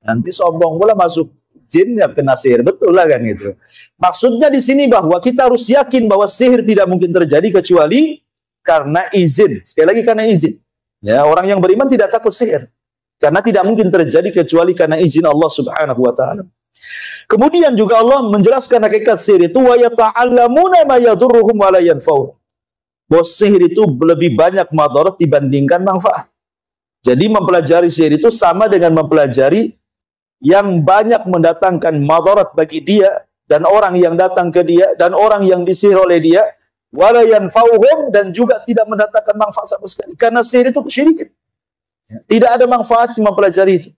Nanti sombong pula masuk jin ya kena sihir, betul lah kan gitu. Maksudnya di sini bahwa kita harus yakin bahwa sihir tidak mungkin terjadi kecuali karena izin. Sekali lagi karena izin. Ya, orang yang beriman tidak takut sihir. Karena tidak mungkin terjadi kecuali karena izin Allah Subhanahu wa taala. Kemudian juga Allah menjelaskan hakikat sihir itu, wa yata'allamuna ma yadurruhum wa la yanfa'uhum. Bahwa sihir itu lebih banyak madarat dibandingkan manfaat. Jadi mempelajari sihir itu sama dengan mempelajari yang banyak mendatangkan madarat bagi dia dan orang yang datang ke dia dan orang yang disihir oleh dia, wa la yanfa'uhum, dan juga tidak mendatangkan manfaat sama sekali. Karena sihir itu kesyirikan. Ya, tidak ada manfaat mempelajari itu.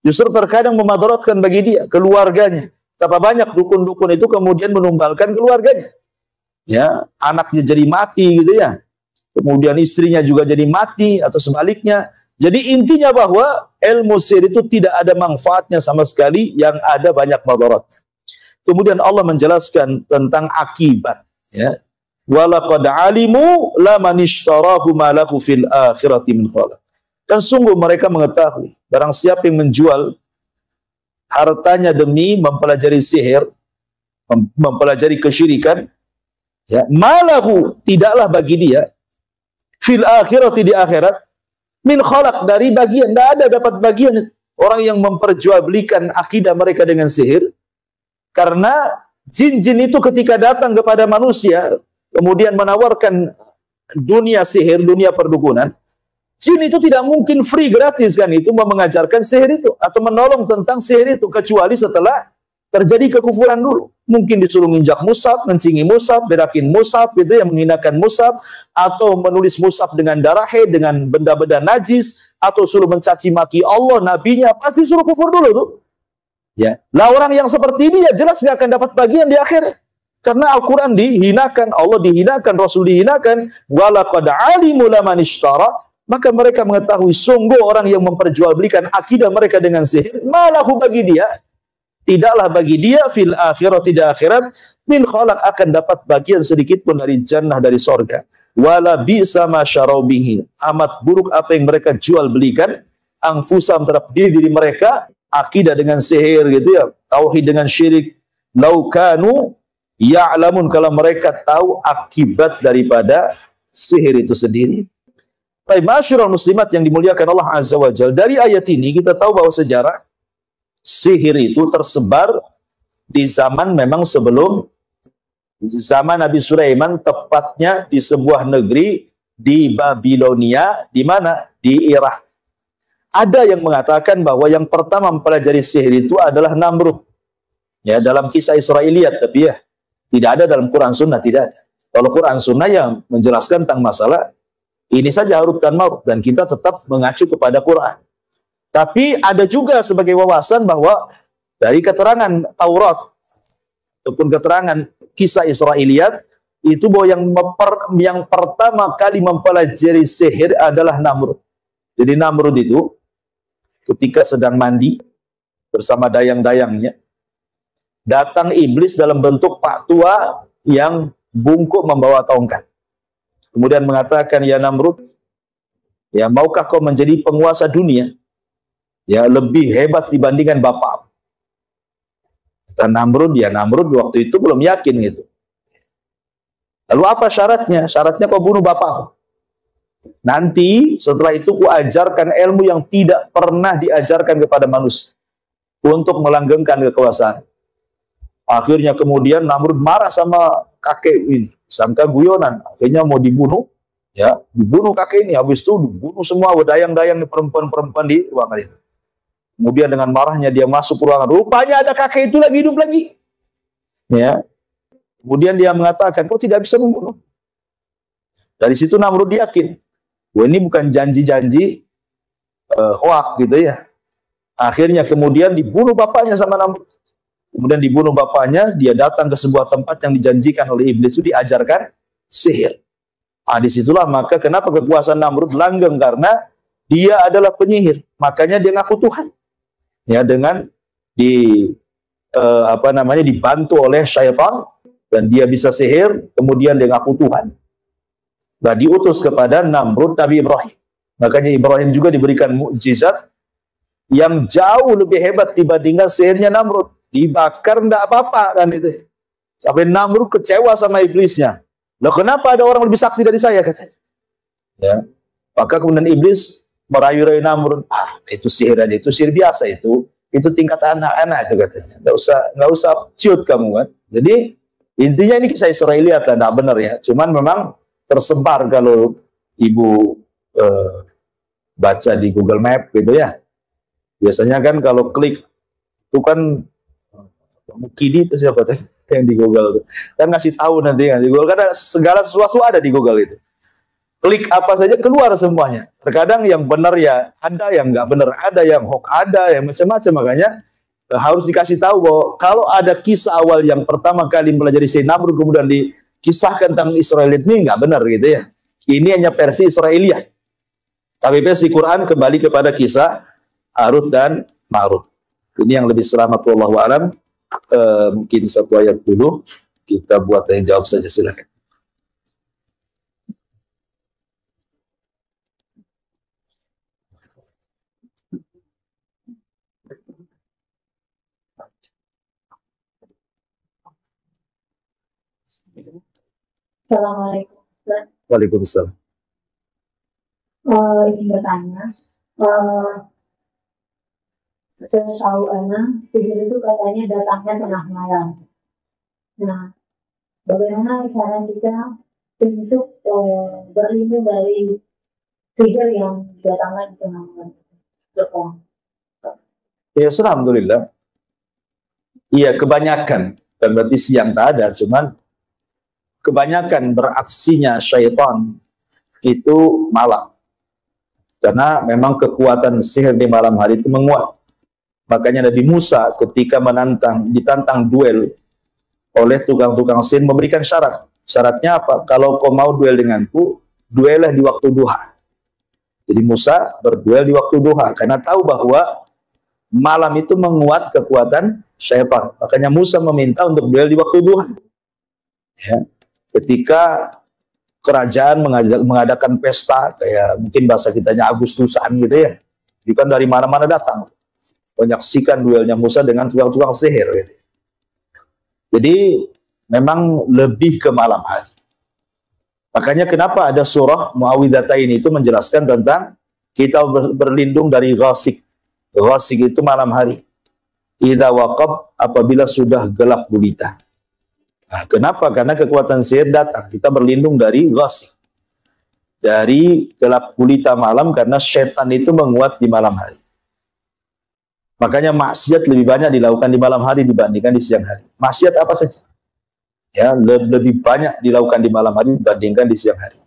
Justru terkadang memadaratkan bagi dia, keluarganya. Betapa banyak dukun-dukun itu kemudian menumbalkan keluarganya. Ya, anaknya jadi mati gitu ya. Kemudian istrinya juga jadi mati atau sebaliknya. Jadi intinya bahwa ilmu sihir itu tidak ada manfaatnya sama sekali, yang ada banyak madaratnya. Kemudian Allah menjelaskan tentang akibat, ya. Walaqad alimu laman ishtarahu ma lahu fil akhirati min khalaq. Dan sungguh mereka mengetahui barang siapa yang menjual hartanya demi mempelajari sihir, mempelajari kesyirikan, ya, malahu, tidaklah bagi dia fil akhirati, di akhirat, min khalaq, dari bagian, tidak ada dapat bagian. Orang yang memperjualbelikan akidah mereka dengan sihir, karena jin-jin itu ketika datang kepada manusia kemudian menawarkan dunia sihir, dunia perdukunan, jin itu tidak mungkin free, gratis kan, itu mengajarkan sihir itu atau menolong tentang sihir itu, kecuali setelah terjadi kekufuran dulu. Mungkin disuruh nginjak mushaf, ngencingi mushaf, berakin mushaf, itu yang menghinakan mushaf, atau menulis mushaf dengan darah haid, dengan benda-benda najis, atau suruh mencaci maki Allah, nabinya, pasti suruh kufur dulu tuh. Ya, lah orang yang seperti ini ya jelas nggak akan dapat bagian di akhirat. Karena Al-Quran dihinakan, Allah dihinakan, Rasul dihinakan. Walaqad alimu laman ishtara, maka mereka mengetahui sungguh orang yang memperjualbelikan akidah mereka dengan sihir, malahu, bagi dia, tidaklah bagi dia fil akhirat, tidak akhirat, min khalaq, akan dapat bagian sedikit pun dari jannah, dari sorga. Wala bi'sa ma syarau bihi, amat buruk apa yang mereka jual belikan, anfusam, terhadap diri mereka, akidah dengan sihir gitu ya, tauhid dengan syirik. Laukanu ya'lamun, kalau mereka tahu akibat daripada sihir itu sendiri. Baik, masyarul muslimat yang dimuliakan Allah Azza wa Jalla, dari ayat ini kita tahu bahwa sejarah sihir itu tersebar di zaman memang sebelum zaman Nabi Sulaiman, tepatnya di sebuah negeri di Babilonia, di mana? Di Irak. Ada yang mengatakan bahwa yang pertama mempelajari sihir itu adalah Namrud. Ya, dalam kisah Israiliyat, tapi ya tidak ada dalam Quran Sunnah, tidak ada. Kalau Quran Sunnah yang menjelaskan tentang masalah ini saja, Harut dan Marut, dan kita tetap mengacu kepada Quran. Tapi ada juga sebagai wawasan bahwa dari keterangan Taurat ataupun keterangan kisah Israiliyat itu bahwa yang pertama kali mempelajari sihir adalah Namrud. Jadi Namrud itu ketika sedang mandi bersama dayang-dayangnya, datang iblis dalam bentuk pak tua yang bungkuk membawa tongkat. Kemudian mengatakan, ya Namrud, ya maukah kau menjadi penguasa dunia? Ya, lebih hebat dibandingkan bapak. Dan Namrud, ya Namrud waktu itu belum yakin gitu. Lalu apa syaratnya? Syaratnya kau bunuh bapakku. Nanti setelah itu ku ajarkan ilmu yang tidak pernah diajarkan kepada manusia untuk melanggengkan kekuasaan. Akhirnya kemudian Namrud marah sama kakek ini, sangka guyonan, akhirnya mau dibunuh, ya dibunuh kakek ini. Habis itu dibunuh semua dayang-dayang perempuan-perempuan di ruangan itu. Kemudian dengan marahnya dia masuk ke ruangan, rupanya ada kakek itu lagi hidup lagi. Ya, kemudian dia mengatakan, kau tidak bisa membunuh. Dari situ Namrud yakin, wah ini bukan janji-janji hoak gitu ya. Akhirnya kemudian dibunuh bapaknya sama Namrud. Kemudian dibunuh bapaknya, dia datang ke sebuah tempat yang dijanjikan oleh iblis itu, diajarkan sihir. Nah, disitulah maka kenapa kekuasaan Namrud langgeng, karena dia adalah penyihir. Makanya dia ngaku Tuhan. Ya, dengan dibantu oleh syaitan, dan dia bisa sihir, kemudian dia ngaku Tuhan. Nah, diutus kepada Namrud Nabi Ibrahim. Makanya Ibrahim juga diberikan mukjizat yang jauh lebih hebat dibandingkan sihirnya Namrud. Dibakar enggak apa-apa kan itu. Sampai Namrud kecewa sama iblisnya. Loh, kenapa ada orang lebih sakti dari saya, katanya. Ya. Maka kemudian iblis merayu-rayu Namrud, itu sihir aja, itu sihir biasa itu tingkat anak-anak itu, katanya. Enggak usah ciut kamu kan. Jadi intinya ini kisah Israiliyat, enggak benar ya. Cuman memang tersebar kalau ibu baca di Google Map gitu ya. Biasanya kan kalau klik itu kan Mukidi itu siapa tuh yang di Google tuh kan ngasih tahu nanti kan di Google, karena segala sesuatu ada di Google itu. Klik apa saja keluar semuanya. Terkadang yang benar ya ada, yang nggak benar ada, yang hoax ada, yang macam-macam. Makanya harus dikasih tahu bahwa kalau ada kisah awal yang pertama kali mempelajari sihir Namrud kemudian dikisahkan tentang Israiliyat, ini nggak benar gitu ya. Ini hanya versi Israiliyat. Tapi besi Quran kembali kepada kisah Harut dan Marut. Ini yang lebih selamat, wallahu a'lam. Mungkin satu ayat dulu kita buat yang jawab saja, silakan. Assalamualaikum. Waalaikumsalam. Ingin bertanya, saya tahu sihir itu katanya datangnya tengah malam. Nah, bagaimana cara kita untuk berlindung dari sihir yang datangnya di tengah malam? Ya, alhamdulillah. Iya, kebanyakan. Dan berarti siang tak ada, cuman kebanyakan beraksinya syaitan itu malam. Karena memang kekuatan sihir di malam hari itu menguat. Makanya Nabi Musa ketika ditantang duel oleh tukang-tukang sihir memberikan syarat. Syaratnya apa? Kalau kau mau duel denganku, duellah di waktu duha. Jadi Musa berduel di waktu duha karena tahu bahwa malam itu menguat kekuatan syaitan. Makanya Musa meminta untuk duel di waktu duha. Ya. Ketika kerajaan mengadakan pesta, kayak mungkin bahasa kitanya Agustusan gitu ya, itu kan dari mana-mana datang menyaksikan duelnya Musa dengan tukang-tukang sihir gitu. Jadi memang lebih ke malam hari. Makanya kenapa ada surah Muawwidzatain itu menjelaskan tentang kita berlindung dari ghasik. Ghasik itu malam hari. Idza waqab, apabila sudah gelap gulita. Nah, kenapa? Karena kekuatan sihir datang. Kita berlindung dari ghasik, dari gelap gulita malam, karena setan itu menguat di malam hari. Makanya maksiat lebih banyak dilakukan di malam hari dibandingkan di siang hari. Maksiat apa saja, ya, lebih banyak dilakukan di malam hari dibandingkan di siang hari.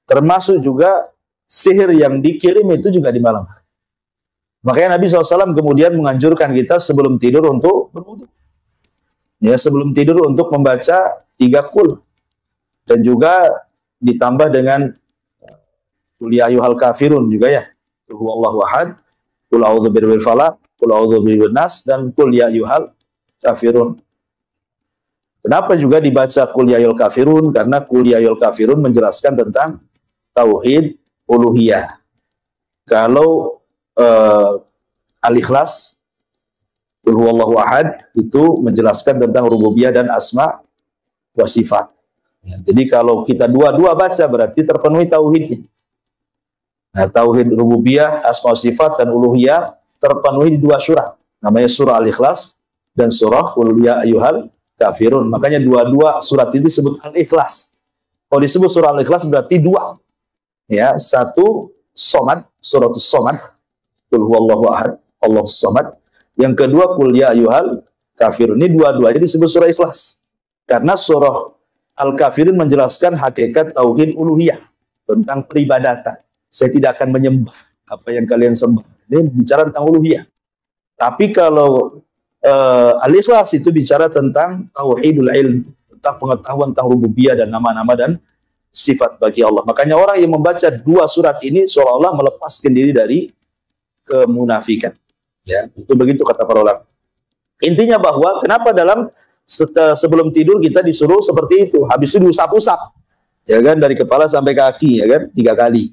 Termasuk juga sihir yang dikirim itu juga di malam hari. Makanya Nabi SAW kemudian menganjurkan kita sebelum tidur untuk berwudu. Ya, sebelum tidur untuk membaca 3 qul. Dan juga ditambah dengan qul ya ayyuhal kafirun juga ya. Qul huwallahu ahad, qul a'udzu birabbil falaq, qul a'udzu birabbin nas, dan qul ya ayyuhal kafirun. Kenapa juga dibaca qul ya ayyuhal kafirun? Karena qul ya ayyuhal kafirun menjelaskan tentang tauhid uluhiyah. Kalau Al-Ikhlas, Qul huwallahu ahad, itu menjelaskan tentang rububiyah dan asma wa sifat. Ya, jadi kalau kita dua-dua baca berarti terpenuhi tauhidnya. Nah, tauhid rububiyah, asma wa sifat dan uluhiyah terpenuhi di 2 surah. Namanya surah Al-Ikhlas dan surah Qul ya ayyuhal kafirun. Makanya dua-dua surat itu disebut Al-Ikhlas. Kalau disebut surah Al-Ikhlas berarti 2. Ya, 1 Somad, suratus Somad, Qul huwallahu ahad, Allahus Samad. Yang kedua qul ya ayyuhal kafirun. Ini dua-duanya disebut surah Ikhlas. Karena surah Al-Kafirun menjelaskan hakikat tauhid uluhiyah, tentang peribadatan. Saya tidak akan menyembah apa yang kalian sembah. Ini bicara tentang uluhiyah. Tapi kalau Al-Ikhlas itu bicara tentang tauhidul ilm, tentang pengetahuan tentang rububiyah dan nama-nama dan sifat bagi Allah. Makanya orang yang membaca 2 surat ini seolah-olah melepaskan diri dari kemunafikan. Ya, itu begitu kata para ulama. Intinya bahwa kenapa dalam sebelum tidur kita disuruh seperti itu, habis itu diusap-usap, ya kan, dari kepala sampai kaki, ya kan, 3 kali.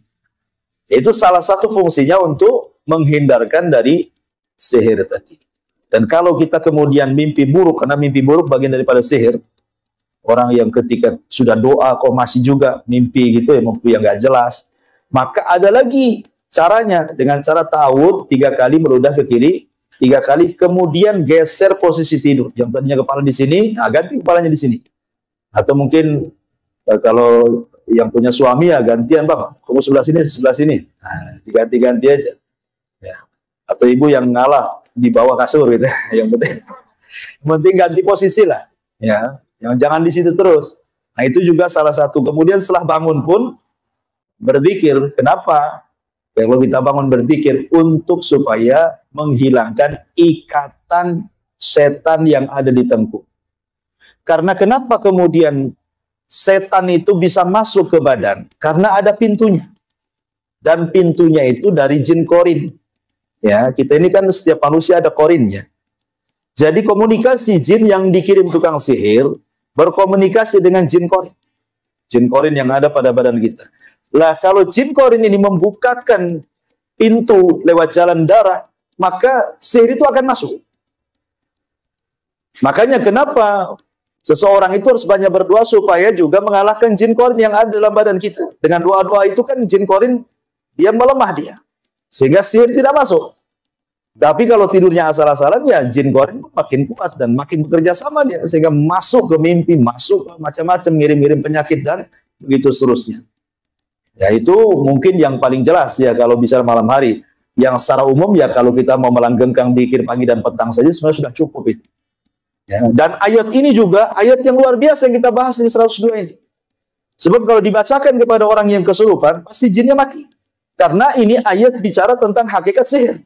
Itu salah satu fungsinya untuk menghindarkan dari sihir tadi. Dan kalau kita kemudian mimpi buruk, karena mimpi buruk bagian daripada sihir, orang yang ketika sudah doa kok masih juga mimpi gitu ya, mimpi yang gak jelas, maka ada lagi caranya, dengan cara ta'awudz 3 kali meludah ke kiri, 3 kali, kemudian geser posisi tidur. Yang tadinya kepala di sini, nah ganti kepalanya di sini. Atau mungkin kalau yang punya suami ya gantian, Bang, kamu sebelah sini. Nah, diganti-ganti aja. Ya. Atau ibu yang ngalah di bawah kasur gitu. Yang penting ganti posisi lah. Ya, yang jangan di situ terus. Nah, itu juga salah satu. Kemudian setelah bangun pun berzikir. Kenapa? Kalau kita bangun berzikir untuk supaya menghilangkan ikatan setan yang ada di tengkuk. Karena kenapa kemudian setan itu bisa masuk ke badan? Karena ada pintunya. dan pintunya itu dari jin korin. Ya, kita ini kan setiap manusia ada korinnya. Jadi komunikasi jin yang dikirim tukang sihir berkomunikasi dengan jin korin. Jin korin yang ada pada badan kita. Lah kalau jin korin ini membukakan pintu lewat jalan darah, maka sihir itu akan masuk. Makanya kenapa seseorang itu harus banyak berdoa supaya juga mengalahkan jin korin yang ada dalam badan kita. Dengan doa-doa itu kan jin korin dia melemah dia. Sehingga sihir tidak masuk. Tapi kalau tidurnya asal-asalan ya jin korin makin kuat dan makin bekerja sama dia. Sehingga masuk ke mimpi, masuk ke macam-macam, ngirim-ngirim penyakit dan begitu seterusnya. Ya itu mungkin yang paling jelas ya kalau bisa malam hari. Yang secara umum ya kalau kita mau melanggengkan zikir pagi dan petang saja sebenarnya sudah cukup itu. Ya, dan ayat ini juga ayat yang luar biasa yang kita bahas di 102 ini. Sebab kalau dibacakan kepada orang yang kesurupan, pasti jinnya mati. Karena ini ayat bicara tentang hakikat sihir.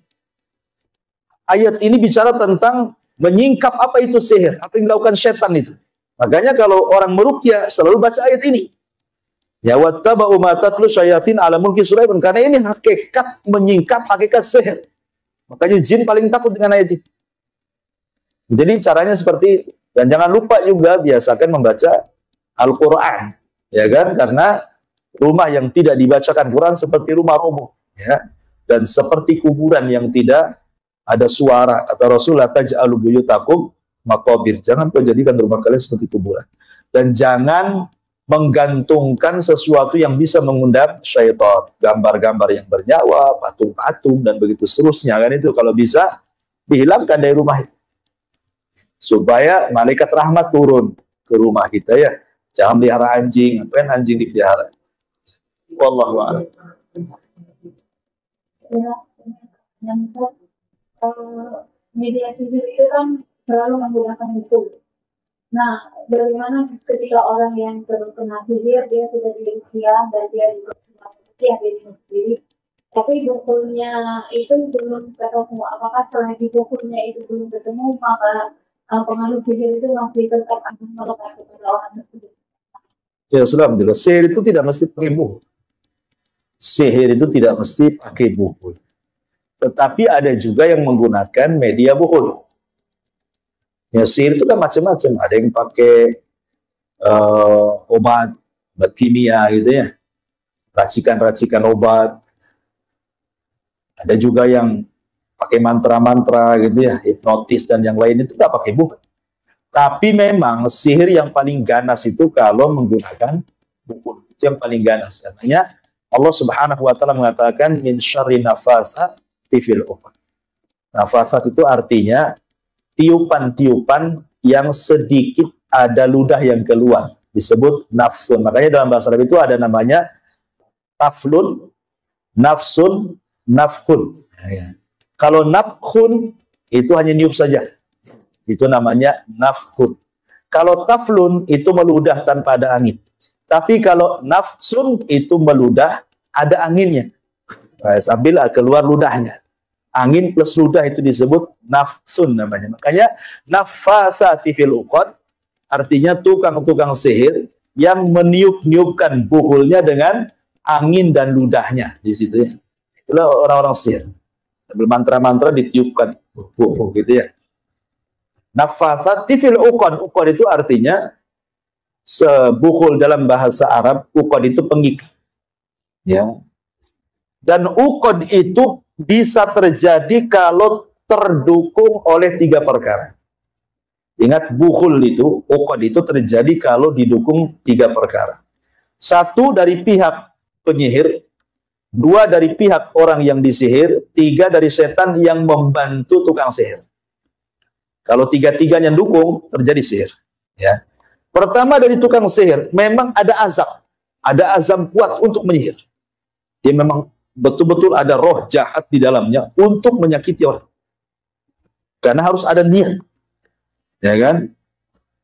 Ayat ini bicara tentang menyingkap apa itu sihir, apa yang dilakukan setan itu. Makanya kalau orang meruqyah selalu baca ayat ini. Ya wattaba'u ma tatlu syayatin ala mulki Sulaiman, karena ini hakikat menyingkap hakikat sihir. Makanya jin paling takut dengan ayat ini. Jadi caranya seperti itu. Dan jangan lupa juga biasakan membaca Al-Quran. Ya kan? Karena rumah yang tidak dibacakan Quran seperti rumah roboh. Ya. Dan seperti kuburan yang tidak ada suara. Kata Rasulullah, taj'alu buyutakum maqabir. Jangan kau jadikan rumah kalian seperti kuburan. Dan jangan menggantungkan sesuatu yang bisa mengundang syaitan. Gambar-gambar yang bernyawa, patung-patung, dan begitu seterusnya. Kan itu kalau bisa dihilangkan dari rumah itu. Supaya malaikat rahmat turun ke rumah kita ya. Jangan pelihara anjing, ngapain anjing dipelihara. Wallahu a'lam. Ya, yang media sosial itu kan selalu menggunakan itu. Nah, bagaimana ketika orang yang terkena sihir, dia sudah diruqyah dan dia diruqyah dirinya sendiri, tapi bukunya itu belum ketemu. Apakah setelah di bukunya itu belum ketemu, maka pengaruh sihir itu masih tetap akan melekat kepada orang tersebut? Ya, alhamdulillah. Sihir itu tidak mesti pakai buku. Sihir itu tidak mesti pakai buku. Tetapi ada juga yang menggunakan media buhul. Ya, sihir itu kan macam-macam. Ada yang pakai obat kimia gitu ya. Racikan-racikan obat. Ada juga yang pakai mantra-mantra gitu ya, hipnotis dan yang lain itu nggak pakai buku. Tapi memang sihir yang paling ganas itu kalau menggunakan buku. Itu yang paling ganas. Karena Allah Subhanahu wa taala mengatakan min syarri nafatsati fil uqad. Nafasat itu artinya tiupan-tiupan yang sedikit ada ludah yang keluar, disebut nafsun. Makanya dalam bahasa Arab itu ada namanya taflun, nafsun, nafkhun. Ya. Kalau nafkhun itu hanya niup saja. Itu namanya nafkhun. Kalau taflun itu meludah tanpa ada angin. Tapi kalau nafsun itu meludah ada anginnya. Sambil keluar ludahnya. Angin plus ludah itu disebut nafsun namanya. Makanya nafasati fil uqad artinya tukang-tukang sihir yang meniup-niupkan buhulnya dengan angin dan ludahnya di situ ya. Itulah orang-orang sihir. Sambil mantra-mantra ditiupkan gitu ya. Nafasati fil uqad. Uqad itu artinya sebuhul dalam bahasa Arab. Uqad itu pengikat. Ya. Dan uqad itu bisa terjadi kalau terdukung oleh 3 perkara. Ingat, buhul itu, uqad itu terjadi kalau didukung 3 perkara. 1 dari pihak penyihir, 2 dari pihak orang yang disihir, 3 dari setan yang membantu tukang sihir. Kalau 3-tiganya dukung, terjadi sihir. Ya. Pertama dari tukang sihir, memang ada azam kuat untuk menyihir. Dia memang betul-betul ada roh jahat di dalamnya untuk menyakiti orang. Karena harus ada niat. Ya kan?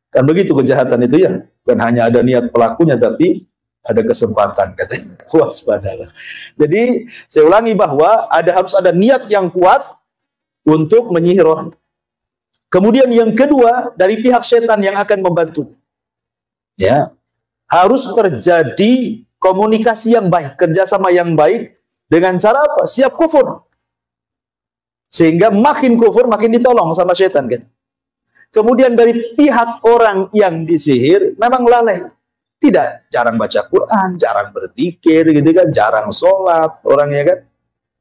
Kan begitu kejahatan itu ya. Bukan hanya ada niat pelakunya, tapi ada kesempatan katanya. Waspadalah. Jadi saya ulangi bahwa harus ada niat yang kuat untuk menyihir orang. Kemudian yang kedua dari pihak setan yang akan membantu. Ya. Harus terjadi komunikasi yang baik, kerjasama yang baik Dengan cara apa? Siap kufur. Sehingga makin kufur, makin ditolong sama setan kan. Kemudian dari pihak orang yang disihir memang lalai. Tidak, jarang baca Quran, jarang berzikir gitu kan, jarang sholat orangnya kan.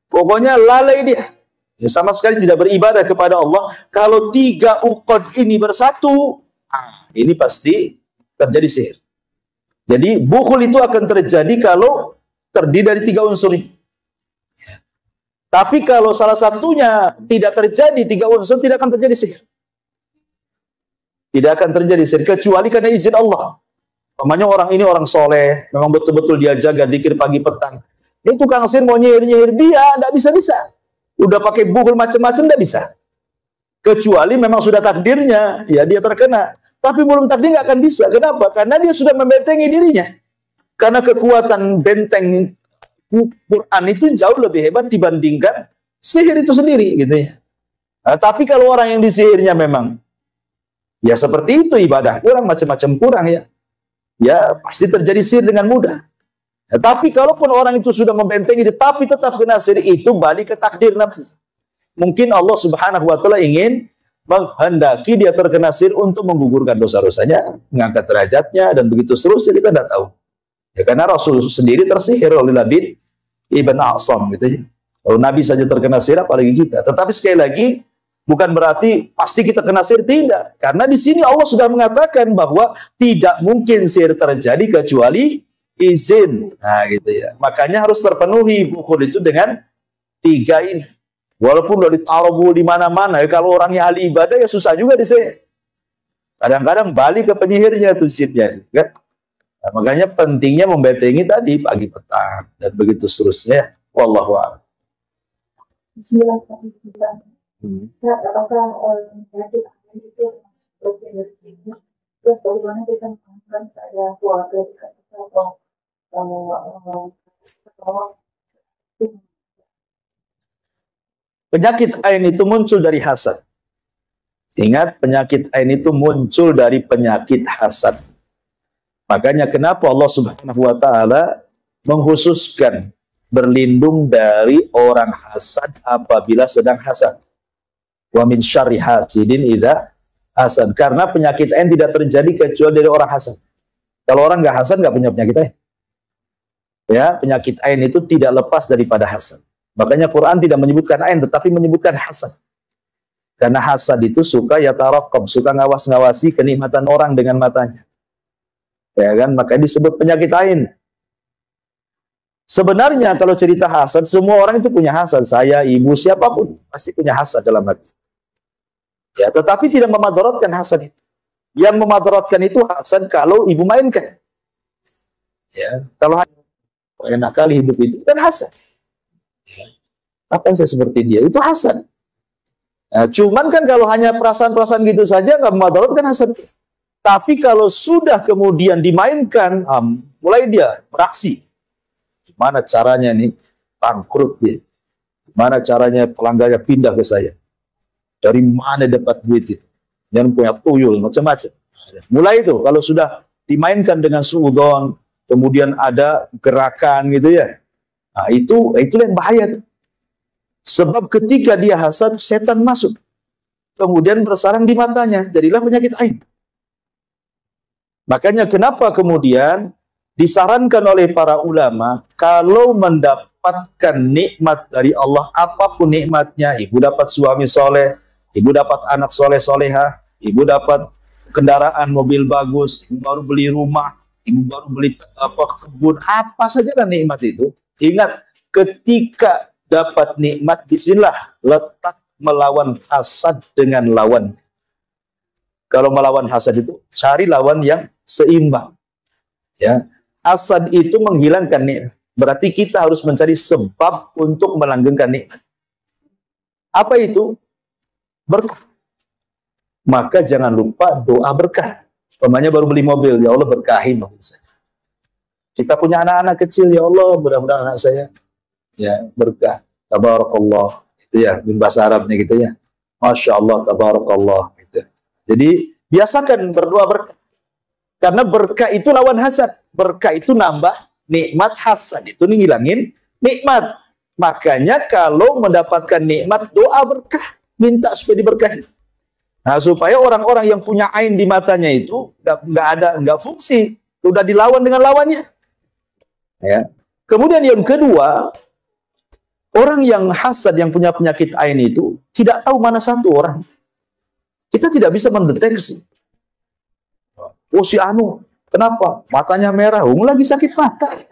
Pokoknya lalai dia. Ya, sama sekali tidak beribadah kepada Allah. Kalau 3 uqad ini bersatu, ini pasti terjadi sihir. Jadi bukhul itu akan terjadi kalau terdiri dari 3 unsur ini. Tapi kalau salah satunya tidak terjadi 3 unsur, tidak akan terjadi sihir. Tidak akan terjadi sihir kecuali karena izin Allah. Namanya orang ini orang soleh, memang betul-betul dia jaga zikir pagi petang. Ini tukang sihir mau nyihir-nyihir dia, tidak bisa-bisa. Udah pakai bukhul macam-macam, tidak bisa. Kecuali memang sudah takdirnya, ya dia terkena. Tapi belum takdir nggak akan bisa. Kenapa? Karena dia sudah membentengi dirinya. Karena kekuatan benteng Quran itu jauh lebih hebat dibandingkan sihir itu sendiri, gitu ya. Nah, tapi kalau orang yang disihirnya memang, ya seperti itu ibadah kurang, macam-macam kurang ya. Ya pasti terjadi sihir dengan mudah. Ya, tapi kalaupun orang itu sudah membentengi tapi tetap kena sihir, itu balik ke takdir nafsu. Mungkin Allah Subhanahu wa taala ingin menghendaki dia terkena sihir untuk menggugurkan dosa-dosanya, mengangkat derajatnya dan begitu seterusnya, kita tidak tahu. Ya karena Rasul sendiri tersihir oleh Labid Ibn A'sam gitu ya. Kalau Nabi saja terkena sihir apalagi kita. Tetapi sekali lagi bukan berarti pasti kita kena sihir, tidak. Karena di sini Allah sudah mengatakan bahwa tidak mungkin sihir terjadi kecuali izin. Nah, gitu ya. Makanya harus terpenuhi bukhul itu dengan 3 ini. Walaupun udah ditaruh di mana-mana, ya, kalau orangnya ahli ibadah ya susah juga disihir. Kadang-kadang balik ke penyihirnya tuh jinnya, kan? Nah, makanya pentingnya membentengi tadi pagi petang dan begitu seterusnya. Wallahu a'lam. Bismillahirrahmanirrahim. Apakah penyakit itu seperti dari sini? Terus bagaimana kita mengatakan pada keluarga kita atau penyakit ain itu muncul dari hasad. Ingat, penyakit ain itu muncul dari penyakit hasad. Makanya kenapa Allah Subhanahu wa taala mengkhususkan berlindung dari orang hasad apabila sedang hasad. Wa min syarri hasidin idza hasad. Karena penyakit ain tidak terjadi kecuali dari orang hasad. Kalau orang nggak hasad nggak punya penyakit ain. Ya, penyakit ain itu tidak lepas daripada hasad. Makanya Quran tidak menyebutkan ain tetapi menyebutkan hasad. Karena hasad itu suka yataraqqab, suka ngawas-ngawasi kenikmatan orang dengan matanya. Ya kan, makanya disebut penyakit ain. Sebenarnya kalau cerita hasad, semua orang itu punya hasad. Saya, ibu, siapapun pasti punya hasad dalam hati. Ya, tetapi tidak memadaratkan hasad itu. Yang memadaratkan itu hasad kalau ibu mainkan. Ya, kalau enak kali hidup itu kan hasad. Ya. Apa yang saya seperti dia? Itu hasad. Nah, cuman kan kalau hanya perasaan-perasaan gitu saja nggak memadaratkan hasad. Tapi kalau sudah kemudian dimainkan, mulai dia beraksi. Gimana caranya nih bangkrut dia? Gimana caranya pelanggannya pindah ke saya? Dari mana dapat duit itu? Yang punya tuyul, macam-macam. Mulai itu, kalau sudah dimainkan dengan suudzon, kemudian ada gerakan gitu ya. Nah, itu yang bahaya tuh. Sebab ketika dia hasad, setan masuk. Kemudian bersarang di matanya, jadilah penyakit ain. Makanya kenapa kemudian disarankan oleh para ulama, kalau mendapatkan nikmat dari Allah, apapun nikmatnya, ibu dapat suami soleh, ibu dapat anak soleh-soleha, ibu dapat kendaraan mobil bagus, ibu baru beli rumah, ibu baru beli kebun, apa saja kan nikmat itu. Ingat, ketika dapat nikmat, disinilah letak melawan hasad dengan lawan. Kalau melawan hasad itu, cari lawan yang seimbang. Ya, hasad itu menghilangkan nikmat. Berarti kita harus mencari sebab untuk melanggengkan nikmat. Apa itu? Berkah. Maka jangan lupa doa berkah. Umpamanya baru beli mobil, ya Allah berkahin mobil saya. Kita punya anak-anak kecil, ya Allah mudah-mudahan anak saya ya berkah. Tabarakallah, gitu ya, di bahasa Arabnya gitu ya. Masya Allah, tabarakallah, gitu. Jadi biasakan berdoa berkah. Karena berkah itu lawan hasad. Berkah itu nambah nikmat, hasad itu ngilangin nikmat. Makanya kalau mendapatkan nikmat, doa berkah, minta supaya diberkahi. Nah, supaya orang-orang yang punya ain di matanya itu nggak fungsi, sudah dilawan dengan lawannya. Ya. Kemudian yang kedua, orang yang hasad, yang punya penyakit ain itu tidak tahu mana satu orang. Kita tidak bisa mendeteksi. Oh si Anu, kenapa? Matanya merah, lagi sakit mata.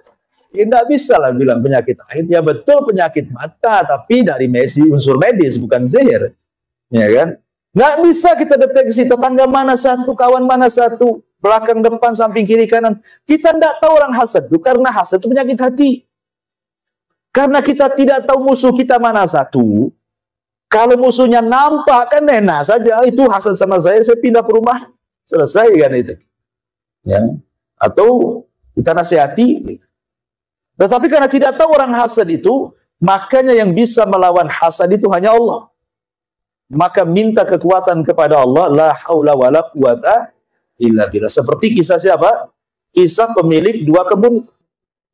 Ya, tidak bisa lah bilang penyakit ain. Ya betul penyakit mata, tapi dari unsur medis, bukan sihir. Ya kan? Nggak bisa kita deteksi tetangga mana satu, kawan mana satu, belakang, depan, samping, kiri, kanan. Kita tidak tahu orang hasad itu, karena hasad itu penyakit hati. Karena kita tidak tahu musuh kita mana satu. Kalau musuhnya nampak kan enak saja, itu hasad sama saya pindah ke rumah, selesai kan itu. Ya. Atau kita nasihati. Tetapi karena tidak tahu orang hasad itu, makanya yang bisa melawan hasad itu hanya Allah. Maka minta kekuatan kepada Allah, la haula wala quwata illa billah. Seperti kisah siapa? Kisah pemilik 2 kebun.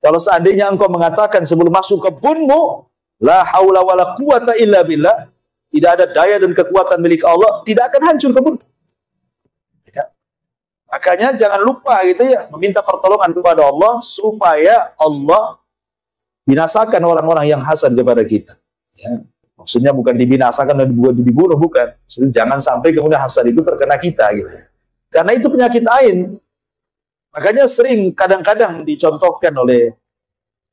Kalau seandainya engkau mengatakan sebelum masuk kebunmu, la haula wala quwata illa billah, tidak ada daya dan kekuatan milik Allah, tidak akan hancur kebun. Ya. Makanya jangan lupa gitu ya, meminta pertolongan kepada Allah supaya Allah binasakan orang-orang yang hasad kepada kita. Ya. Maksudnya bukan dibinasakan dan dibunuh, bukan. Maksudnya jangan sampai kemudian hasad itu terkena kita gitu. Karena itu penyakit ain. Makanya sering kadang-kadang dicontohkan oleh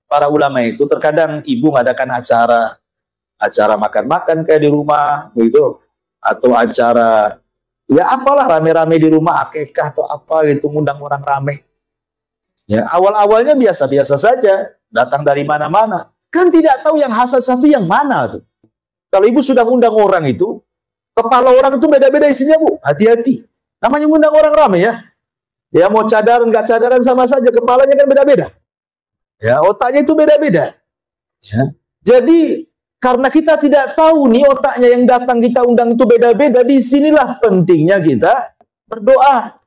para ulama itu, terkadang ibu mengadakan acara makan-makan kayak di rumah begitu, atau acara ya apalah rame-rame di rumah, akikah atau apa gitu, ngundang orang rame. Ya, awal-awalnya biasa-biasa saja, datang dari mana-mana. Kan tidak tahu yang hasad satu yang mana tuh. Kalau ibu sudah ngundang orang itu, kepala orang itu beda-beda isinya, Bu. Hati-hati. Namanya ngundang orang ramai ya. Ya mau cadaran, nggak cadaran sama saja. Kepalanya kan beda-beda. Ya, otaknya itu beda-beda. Ya. Jadi, karena kita tidak tahu nih otaknya yang datang kita undang itu beda-beda, disinilah pentingnya kita berdoa.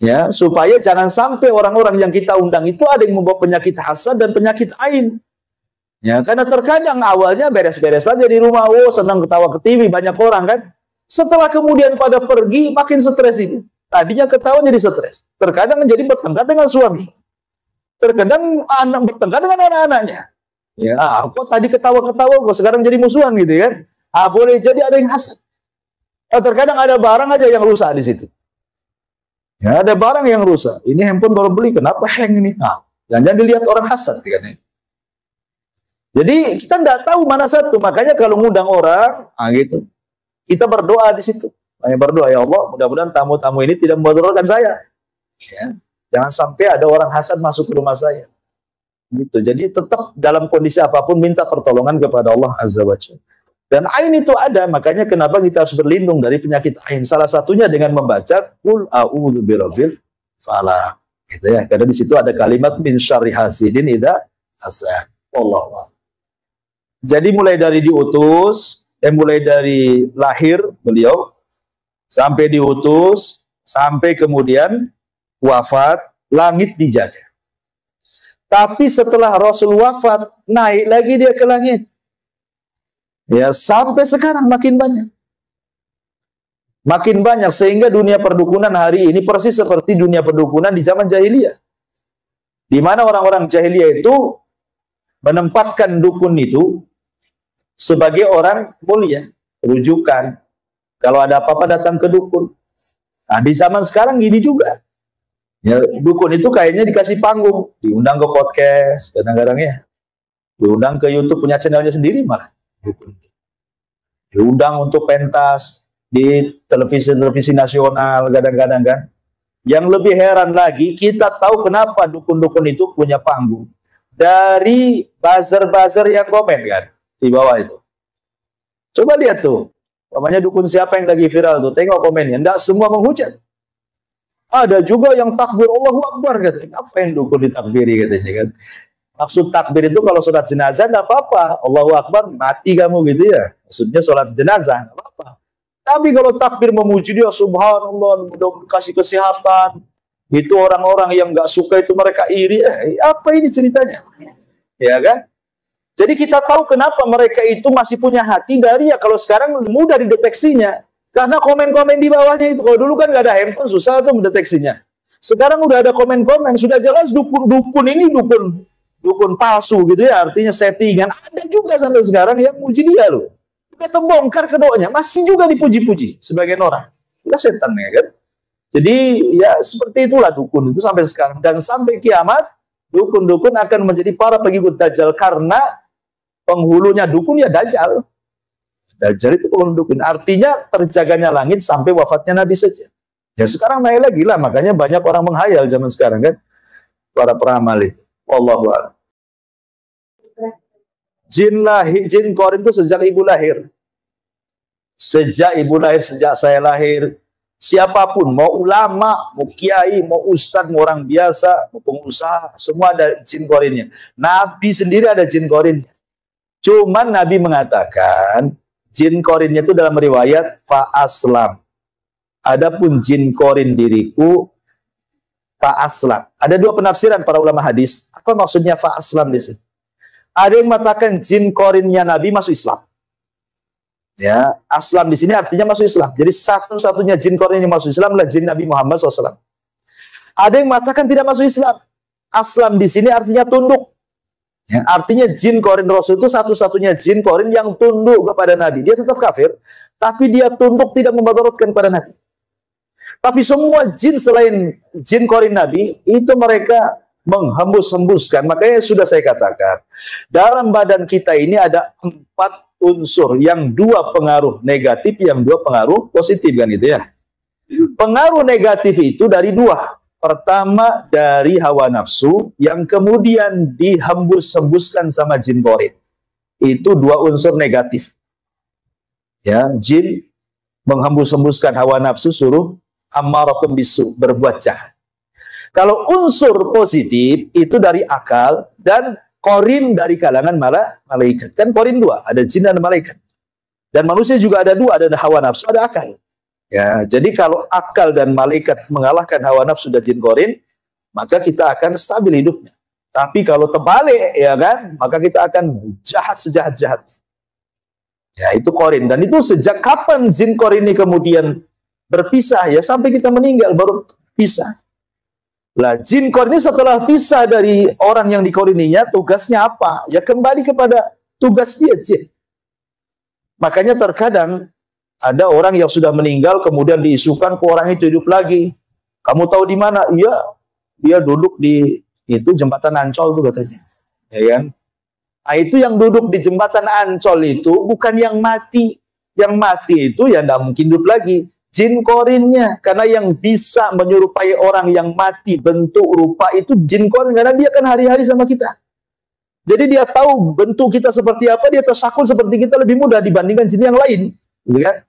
Ya, supaya jangan sampai orang-orang yang kita undang itu ada yang membawa penyakit hasad dan penyakit ain. Ya, karena terkadang awalnya beres-beres saja di rumah, oh senang ketawa ke TV, banyak orang kan. Setelah kemudian pada pergi, makin stres itu. Tadinya ketawa jadi stres. Terkadang menjadi bertengkar dengan suami. Terkadang anak bertengkar dengan anak-anaknya. Ya, kok tadi ketawa-ketawa, kok sekarang jadi musuhan gitu kan. Boleh jadi ada yang hasad. Terkadang ada barang aja yang rusak di situ. Ya, ada barang yang rusak. Ini handphone baru beli, kenapa hang ini? Jangan dilihat orang hasad kan. Jadi kita tidak tahu mana satu, makanya kalau ngundang orang, gitu, kita berdoa di situ. Berdoa, ya Allah, mudah-mudahan tamu-tamu ini tidak membatalkan saya. Ya. Jangan sampai ada orang hasad masuk ke rumah saya. Gitu. Jadi tetap dalam kondisi apapun minta pertolongan kepada Allah Azza wa Jalla. Dan ain itu ada, makanya kenapa kita harus berlindung dari penyakit ain. Salah satunya dengan membaca Qul a'udzu birabbil falaq. Gitu ya. Karena di situ ada kalimat min syarri hasidin idza hasad. Wallahu a'lam. Jadi mulai dari diutus, mulai dari lahir beliau, sampai diutus, sampai kemudian wafat, langit dijaga. Tapi setelah Rasul wafat, naik lagi dia ke langit. Ya, sampai sekarang makin banyak. Makin banyak, sehingga dunia perdukunan hari ini persis seperti dunia perdukunan di zaman jahiliyah. Di mana orang-orang jahiliyah itu menempatkan dukun itu sebagai orang mulia, rujukan. Kalau ada apa-apa datang ke dukun. Nah, di zaman sekarang gini juga. Ya, dukun itu kayaknya dikasih panggung, diundang ke podcast, kadang-kadang ya. Diundang ke YouTube, punya channelnya sendiri malah. Dukun. Diundang untuk pentas di televisi-televisi nasional kadang-kadang kan. Yang lebih heran lagi, kita tahu kenapa dukun-dukun itu punya panggung. Dari buzzer-buzzer yang komen kan. Di bawah itu. Coba lihat tuh. Namanya dukun siapa yang lagi viral tuh. Tengok komennya. Tidak semua menghujat. Ada juga yang takbir Allahu Akbar katanya. Apa yang dukun ditakbiri katanya kan. Maksud takbir itu kalau sholat jenazah tidak apa-apa. Allahu Akbar mati kamu gitu ya. Maksudnya sholat jenazah tidak apa-apa. Tapi kalau takbir memuji dia subhanallah, mudah kasih kesehatan. Itu orang-orang yang nggak suka itu mereka iri. Apa ini ceritanya? Ya kan? Jadi kita tahu kenapa mereka itu masih punya hati dari ya kalau sekarang mudah dideteksinya. Karena komen-komen di bawahnya itu. Kalau dulu kan nggak ada handphone, susah tuh mendeteksinya. Sekarang udah ada komen-komen, sudah jelas dukun ini dukun palsu gitu ya, artinya settingan. Ada juga sampai sekarang yang muji dia loh. Udah terbongkar keduanya, masih juga dipuji-puji sebagian orang. Udah setan ya kan. Jadi ya seperti itulah dukun itu sampai sekarang. Dan sampai kiamat, dukun-dukun akan menjadi para pengikut Dajjal karena penghulunya dukun ya Dajjal. Dajjal itu penghulu dukun. Artinya terjaganya langit sampai wafatnya Nabi saja. Ya sekarang naik lagi lah, makanya banyak orang menghayal zaman sekarang kan. Para peramal itu. Wallahu a'lam. Jin korin itu sejak ibu lahir. Sejak ibu lahir, sejak saya lahir. Siapapun, mau ulama, mau kiai, mau ustadz, mau orang biasa, mau pengusaha, semua ada jin korinnya. Nabi sendiri ada jin korinnya. Cuman Nabi mengatakan, jin korinnya itu dalam riwayat, fa'aslam. Adapun jin korin diriku, fa'aslam. Ada dua penafsiran para ulama hadis. Apa maksudnya fa'aslam di sini? Ada yang mengatakan jin korinnya Nabi masuk Islam. Ya, aslam di sini artinya masuk Islam. Jadi satu-satunya jin korin yang masuk Islam adalah jin Nabi Muhammad SAW. Ada yang mengatakan tidak masuk Islam. Aslam di sini artinya tunduk. Ya, artinya jin korin Rasul itu satu-satunya jin korin yang tunduk kepada Nabi. Dia tetap kafir, tapi dia tunduk tidak memadaratkan kepada Nabi. Tapi semua jin selain jin korin Nabi itu mereka menghembus-hembuskan. Makanya sudah saya katakan, dalam badan kita ini ada 4 unsur, yang 2 pengaruh negatif, yang 2 pengaruh positif kan itu ya. Pengaruh negatif itu dari 2. Pertama dari hawa nafsu, yang kemudian dihembus-hembuskan sama jin korin. Itu 2 unsur negatif. Ya, jin menghembus-hembuskan hawa nafsu, suruh ammaratun bisu, berbuat jahat. Kalau unsur positif itu dari akal dan korin dari kalangan malaikat. Kan korin 2, ada jin dan malaikat. Dan manusia juga ada 2, ada hawa nafsu, ada akal. Ya, jadi kalau akal dan malaikat mengalahkan hawa nafsu dan jin korin, maka kita akan stabil hidupnya. Tapi kalau terbalik ya kan, maka kita akan jahat sejahat-jahat. Ya, itu korin. Dan itu sejak kapan jin korin ini kemudian berpisah? Ya sampai kita meninggal baru pisah. Lah, jin korin ini setelah pisah dari orang yang dikorininya, tugasnya apa? Ya kembali kepada tugas dia, jin. Makanya terkadang ada orang yang sudah meninggal kemudian diisukan ke orang itu hidup lagi. Kamu tahu di mana? Iya, dia duduk di itu jembatan Ancol itu katanya. Ya kan? Nah, itu yang duduk di jembatan Ancol itu bukan yang mati. Yang mati itu ya tidak mungkin hidup lagi. Jin korinnya, karena yang bisa menyerupai orang yang mati bentuk rupa itu jin korin, karena dia kan hari-hari sama kita. Jadi dia tahu bentuk kita seperti apa, dia tersakul seperti kita lebih mudah dibandingkan jin yang lain, gitu kan?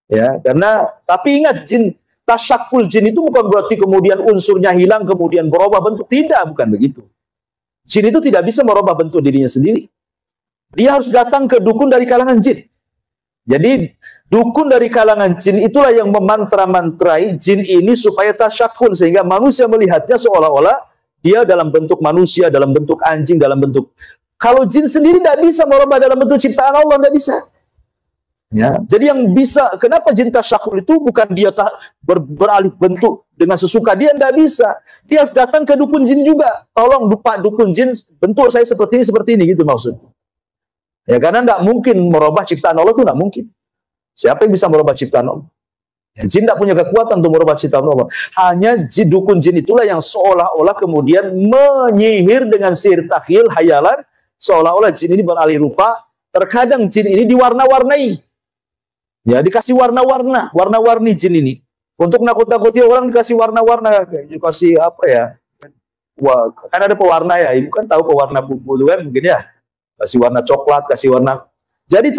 Ya, karena tapi ingat jin tasyakul jin itu bukan berarti kemudian unsurnya hilang kemudian berubah bentuk, tidak, bukan begitu. Jin itu tidak bisa merubah bentuk dirinya sendiri. Dia harus datang ke dukun dari kalangan jin. Jadi dukun dari kalangan jin itulah yang memantra-mantrai jin ini supaya tasyakul, sehingga manusia melihatnya seolah-olah dia dalam bentuk manusia, dalam bentuk anjing, dalam bentuk. Kalau jin sendiri tidak bisa merubah dalam bentuk ciptaan Allah, tidak bisa. Ya, jadi yang bisa, kenapa jin tasyakul itu bukan dia beralih bentuk dengan sesuka, dia tidak bisa. Dia harus datang ke dukun jin juga. Tolong Pak dukun jin, bentuk saya seperti ini gitu maksudnya. Ya, karena tidak mungkin merubah ciptaan Allah itu tidak mungkin. Siapa yang bisa merubah ciptaan Allah? Ya, jin tidak punya kekuatan untuk merubah ciptaan Allah. Hanya dukun jin itulah yang seolah-olah kemudian menyihir dengan sihir takhil, hayalan, seolah-olah jin ini beralih rupa. Terkadang jin ini diwarna-warnai. Ya, dikasih warna-warna, warna-warni jin ini. Untuk nakut-nakuti orang dikasih warna-warna, dikasih apa ya? Wah, kan ada pewarna ya, ibu kan tahu pewarna bubu itu kan mungkin ya. Kasih warna coklat, kasih warna. Jadi